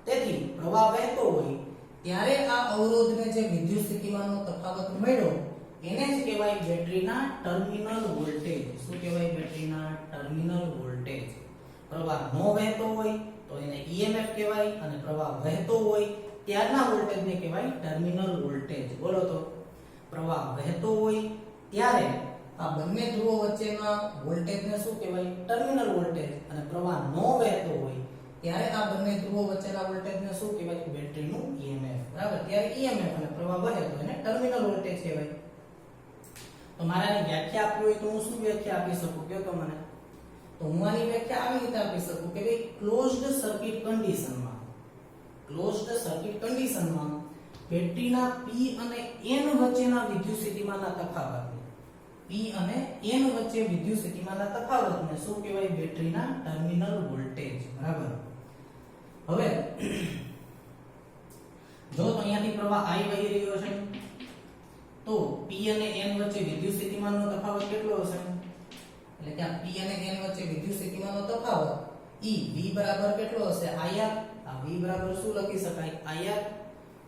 તેથી પ્રવાહ વહેતો હોય ત્યારે આ અવરોધને જે વિદ્યુત સ્થિતિમાનનો તફાવત મળ્યો એને જ કહેવાય બેટરીના ટર્મિનલ વોલ્ટેજ શું કહેવાય બેટરીના ટર્મિનલ વોલ્ટેજ પ્રવાહ ન વહેતો હોય તો એને EMF કહેવાય અને પ્રવાહ વહેતો હોય ત્યારના વોલ્ટેજને કહેવાય ટર્મિનલ વોલ્ટેજ બોલો તો પ્રવાહ વહેતો હોય ત્યારે આ બંને ધ્રુવો વચ્ચેના વોલ્ટેજને શું કહેવાય ટર્મિનલ વોલ્ટેજ અને પ્રવાહ ન વહેતો હોય ત્યારે આ બંને ધ્રુવો વચ્ચેના વોલ્ટેજને શું કહેવાય બેટરીનું EMF બરાબર ત્યારે EMF અને પ્રવાહ વહે તો એને ટર્મિનલ વોલ્ટેજ કહેવાય તો મારાની વ્યાખ્યા આપવી હોય તો હું શું વ્યાખ્યા આપી શકું કયો તો મને તો હું આની વ્યાખ્યા આવી રીતે આપી શકું કે ભાઈ ક્લોઝડ સર્કિટ કન્ડિશનમાં બેટરીના P અને N વચ્ચેના વિદ્યુત સ્થિતિમાનના તફાવતને P અને N વચ્ચે વિદ્યુત સ્થિતિમાનના તફાવતને શું કહેવાય બેટરીના ટર્મિનલ વોલ્ટેજ બરાબર હવે જો તો અહીંયાથી પ્રવાહ I વહી રહ્યો છે તો P અને N વચ્ચે વિદ્યુત સ્થિતિમાનનો તફાવત કેટલો હશે એટલે કે આ P અને N વચ્ચે વિદ્યુત સ્થિતિમાનનો તફાવત E V બરાબર કેટલો હશે IR આ V બરાબર શું લખી શકાય IR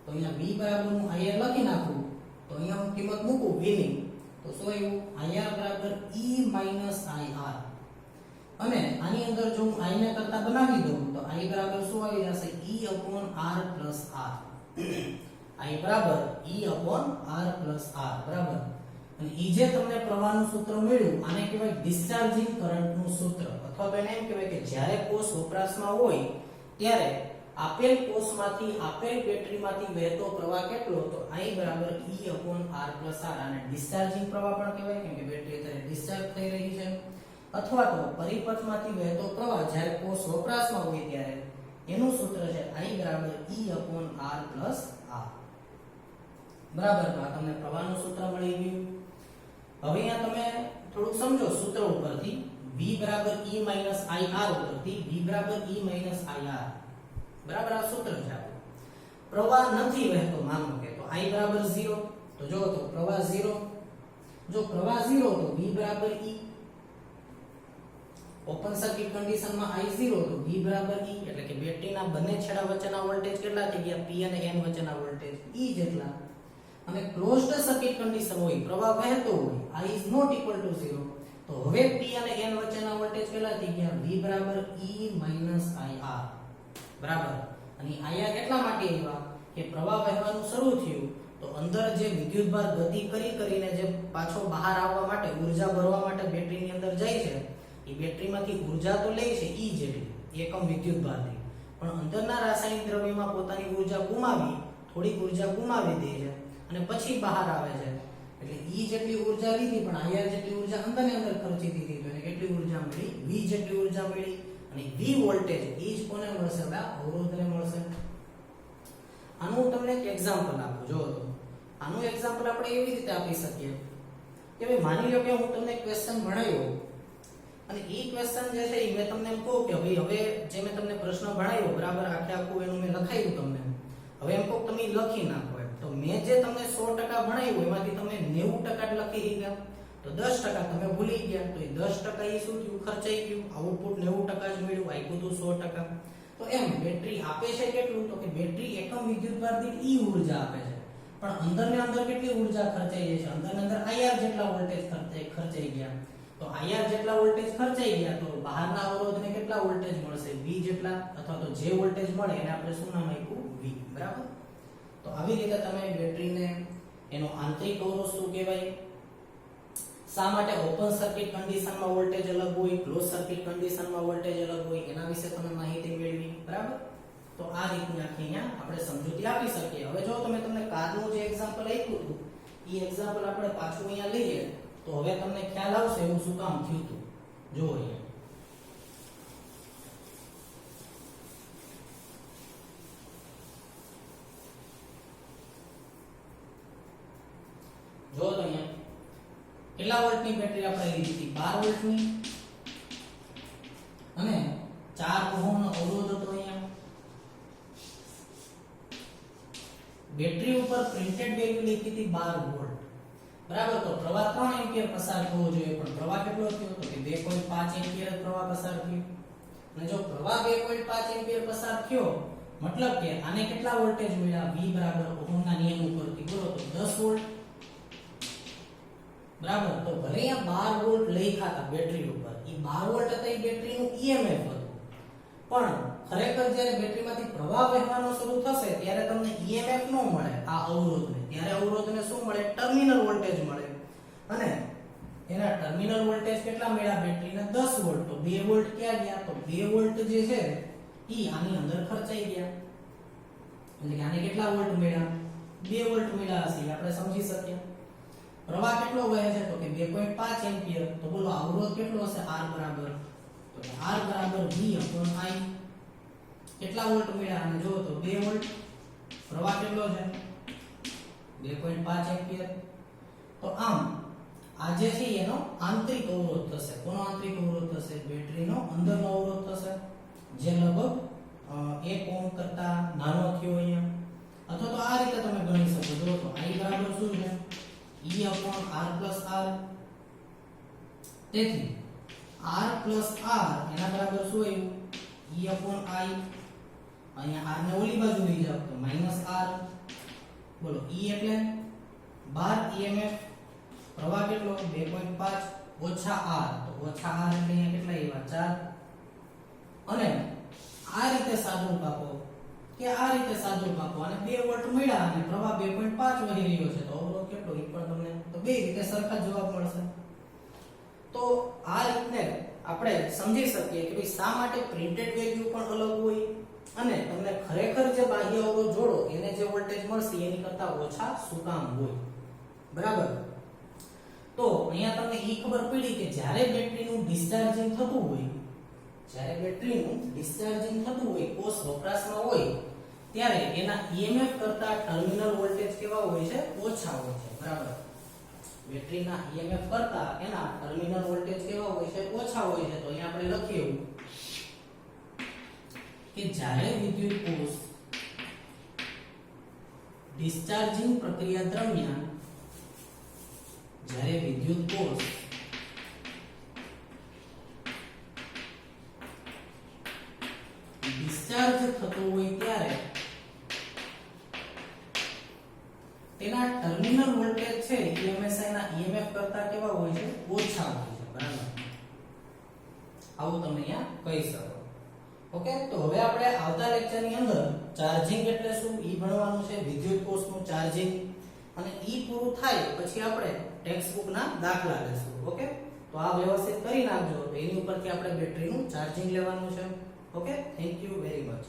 તો અહીંયા V બરાબર હું IR લખી નાખું તો અહીંયા હું કિંમત મૂકું V ની તો શું આવ્યું IR બરાબર E IR અને આની અંદર જો હું I ને કરતા બનાવી દઉં તો I બરાબર શું આવી જશે E/R I બરાબર E/R બરાબર અને E જે તમને પ્રવાહનું સૂત્ર મળ્યું આને કહેવાય ડિસ્ચાર્જિંગ કરંટનું સૂત્ર અથવા તો એને એમ કહેવાય કે જ્યારે કોષ વપરાશમાં હોય ત્યારે આપેલ કોષમાંથી આપેલ બેટરીમાંથી વહેતો પ્રવાહ કેટલો તો I બરાબર E/R અને ડિસ્ચાર્જિંગ પ્રવાહ પણ કહેવાય કેમ કે બેટરી અત્યારે ડિસ્ચાર્જ થઈ રહી છે અથવા તો પરિપથમાંથી વહેતો પ્રવાહ જ્યારે કોષ વપરાશમાં હોય ત્યારે એનું સૂત્ર છે I બરાબર E/R બરાબર તો આ તમને પ્રવાહનું સૂત્ર મળી ગયું હવે અહીંયા તમે થોડુંક સમજો સૂત્ર ઉપરથી V બરાબર E IR ઉપરથી V બરાબર E IR બરાબર આ સૂત્ર છે આપણું પ્રવાહ નથી વહેતો માનો કે તો I બરાબર 0 તો જો તો પ્રવાહ 0 જો પ્રવાહ 0 તો V બરાબર E ઓપન સર્કિટ કન્ડિશનમાં I 0 તો V બરાબર E એટલે કે બેટરીના બંને છેડા વચ્ચેના વોલ્ટેજ કેટલા થઈ ગયા P અને N વચ્ચેના વોલ્ટેજ E જેટલા અને ક્લોઝડ સર્કિટ કન્ડિશન હોય પ્રવાહ વહેતો હોય I is not equal to 0 તો હવે P અને N વચ્ચેના વોલ્ટેજ કેટલા થઈ ગયા V બરાબર E IR બરાબર અને IR એટલા માટે આવ્યા કે પ્રવાહ વહેવાનું શરૂ થયું તો અંદર જે વિદ્યુતભાર ગતિ કરીને જે પાછો બહાર આવવા માટે ઊર્જા ભરવા માટે બેટરીની અંદર જાય છે એ બેટરીમાંથી ઊર્જા તો લે છે E જેટલી એકમ વિદ્યુતભારની પણ અંદરના રાસાયણિક દ્રવ્યમાં પોતાની ઊર્જા ગુમાવી થોડીક ઊર્જા ગુમાવી દે છે અને પછી બહાર આવે છે એટલે E જેટલી ઊર્જા લીધી પણ IR જેટલી ઊર્જા અંદરને અંદર ખર્ચી દીધી તો એને કેટલી ઊર્જા મળી V જેટલી ઊર્જા મળી અને V વોલ્ટેજ એ જ કોને મળશે આ અવરોધને મળશે આનું હું તમને એક એક્ઝામ્પલ આપું જો તો આનું એક્ઝામ્પલ આપણે એવી રીતે આપી શકીએ કે ભાઈ માની લો કે હું તમને ક્વેશ્ચન ભણાવ્યો અને ઈ ક્વેશ્ચન જે છે ઈ મેં તમને એમ કહું કે ભાઈ હવે જે મેં તમને પ્રશ્ન ભણાવ્યો બરાબર આખે આખું એનું મેં લખાયું તમને, હવે એમ કહું તમે લખી નાખો એમ. તો મેં જે તમને 100% ભણાવ્યું એમાંથી તમે 90% જ લખી ગયા, તો 10% તમે ભૂલી ગયા, તો એ 10% એ શું થયું, ખર્ચાઈ ગયું. આઉટપુટ 90% જ મળ્યું, આપ્યું હતું 100%. તો એમ બેટરી આપે છે કેટલું, તો કે બેટરી એકમ વિદ્યુતભાર દીઠ ઈ ઉર્જા આપે છે, પણ અંદર ને અંદર કેટલી ઉર્જા ખર્ચાઈ જાય છે, અંદર ને અંદર IR જેટલા વોલ્ટેજ ખર્ચાઈ ગયા. તો IR જેટલા વોલ્ટેજ ખર્ચાઈ ગયા તો બહારના અવરોધને કેટલા વોલ્ટેજ મળશે, V જેટલા, અથવા તો જે વોલ્ટેજ મળે એને આપણે શું નામ આપ્યું, V. બરાબર. તો આવી રીતે તમે બેટરીને એનો આંતરિક અવરોધ શું કહેવાય, શા માટે ઓપન સર્કિટ કન્ડિશનમાં વોલ્ટેજ અલગ હોય, ક્લોઝ સર્કિટ કન્ડિશનમાં વોલ્ટેજ અલગ હોય, એના વિશે તમે માહિતી મેળવી. બરાબર. તો આ રીતની આખી અહીંયા આપણે સમજૂતી આપી શકીએ. હવે જો તમને કારનું જે એક્ઝામ્પલ આપ્યું હતું એ એક્ઝામ્પલ આપણે પાછું અહીંયા લઈએ તો હવે તમને ખ્યાલ આવશે એવું શું કામ થયું હતું. જો અહીંયા જો તો અહીંયા કેટલા વોલ્ટની બેટરી આપણે લીધી હતી, 12 વોલ્ટની, અને 4 ઓહમનો અવરોધ હતો. અહીંયા બેટરી ઉપર પ્રિન્ટેડ વેલ્યુ લખી હતી 12 વોલ્ટ. બરાબર. તો પ્રવાહ 3 એમ્પિયર પસાર થવો જોઈએ, પણ પ્રવાહ કેટલો થયો, તો કે 2.5 એમ્પિયર પ્રવાહ પસાર થયો. અને જો પ્રવાહ 2.5 એમ્પિયર પસાર થયો મતલબ કે આને કેટલા વોલ્ટેજ મળ્યા, V બરાબર ઓહમના નિયમ ઉપરથી બોલો તો 10 વોલ્ટ. બરાબર. તો ભલે અહીંયા 12 વોલ્ટ લખ્યા હતા બેટરી ઉપર, એ 12 વોલ્ટ હતા એ બેટરીનું EMF હતું, પણ ખરેખર જ્યારે બેટરીમાંથી પ્રવાહ વહેવાનો શરૂ થશે ત્યારે તમને EMF ન મળે આ અવરોધને, ત્યારે અવરોધને શું મળે, ટર્મિનલ વોલ્ટેજ મળે. અને એના ટર્મિનલ વોલ્ટેજ કેટલા મળ્યા બેટરીના, 10 વોલ્ટ. તો 2 વોલ્ટ ક્યાં ગયા, તો 2 વોલ્ટ જે છે ઈ આની અંદર ખર્ચાઈ ગયા. એટલે કે આને કેટલા વોલ્ટ મળ્યા, 2 વોલ્ટ મળ્યા હશે, આપણે સમજી શકીએ. પ્રવાહ કેટલો વહે છે, તો કે 2.5 એમ્પિયર. તો બોલો અવરોધ કેટલો હશે, R બરાબર, તો R બરાબર V/I. કેટલા વોલ્ટ મળ્યા, અને જો તો 2 વોલ્ટ. પ્રવાહ કેટલો છે, 2.5 એમ્પિયર. તો આમ આ જે છે એનો આંતરિક અવરોધ થશે. કોનો આંતરિક અવરોધ થશે, બેટરીનો અંદરનો અવરોધ થશે, જે લગભગ 1 ઓહમ કરતા નાનો થયો અહીંયા. અથવા તો આ રીતે તમે ગણી શકો. જો તો I બરાબર શું છે, E/R+R. તેથી R+R એના બરાબર શું આવ્યું, E/I. અહીંયા R ને ઓલી બાજુ લઈ જાવ તો -R. બોલો E એટલે 12 EMF. પ્રવાહ કેટલો, 2.5 ઓછા R, તો ઓછા R એટલે અહીંયા કેટલા આવ્યા, 4. અને આ રીતે સાદું કાપો કે આ રીતે સાદું કાપો, અને 2 વોલ્ટ મળ્યા અને પ્રવાહ 2.5 વહી રહ્યો છે, તો અવરોધ કેટલો, એ પણ તમને તો બે રીતે સરખા જવાબ મળશે. તો આ રીતને આપણે સમજી શકીએ કે ભાઈ શા માટે પ્રિન્ટેડ વેલ્યુ પણ અલગ હોય, અને તમને ખરેખર જે બાહ્ય અવરોધ જોડો એને જે વોલ્ટેજ મળશે એની કરતા ઓછા શું કામ હોય. બરાબર. તો અહીંયા તમને એ ખબર પડી કે જ્યારે બેટરીનું ડિસ્ચાર્જિંગ થતું હોય, જ્યારે બેટરીનું ડિસ્ચાર્જિંગ થતું હોય, કોષ વપરાશમાં હોય, ત્યારે એના EMF કરતા ટર્મિનલ વોલ્ટેજ કેવા હોય છે, ઓછા હોય છે. બરાબર. બેટરીના EMF કરતા એના ટર્મિનલ વોલ્ટેજ કેવા હોય છે, ઓછા હોય છે. તો અહીંયા આપણે લખીએ એવું કે જ્યારે વિદ્યુત કોષ ડિસ્ચાર્જિંગ પ્રક્રિયા દરમિયાન, જ્યારે વિદ્યુત કોષ ડિસ્ચાર્જ થતો હોય ત્યારે તેના ટર્મિનલ વોલ્ટેજ છે એ હંમેશા એના EMF કરતા કેવા હોય છે, ઓછા હોય છે. બરાબર. આવું તમે અહીંયા કહી શકો. ઓકે. તો હવે આપણે આવતા લેક્ચરની અંદર ચાર્જિંગ એટલે શું ઈ ભણવાનું છે, વિદ્યુત કોષનું ચાર્જિંગ, અને ઈ પૂરું થાય પછી આપણે ટેક્સ્ટ બુકના દાખલા લેશું. ઓકે. તો આ વ્યવસ્થિત કરી નાખજો, તો એની ઉપરથી આપણે બેટરીનું ચાર્જિંગ લેવાનું છે. Okay. Thank you very much.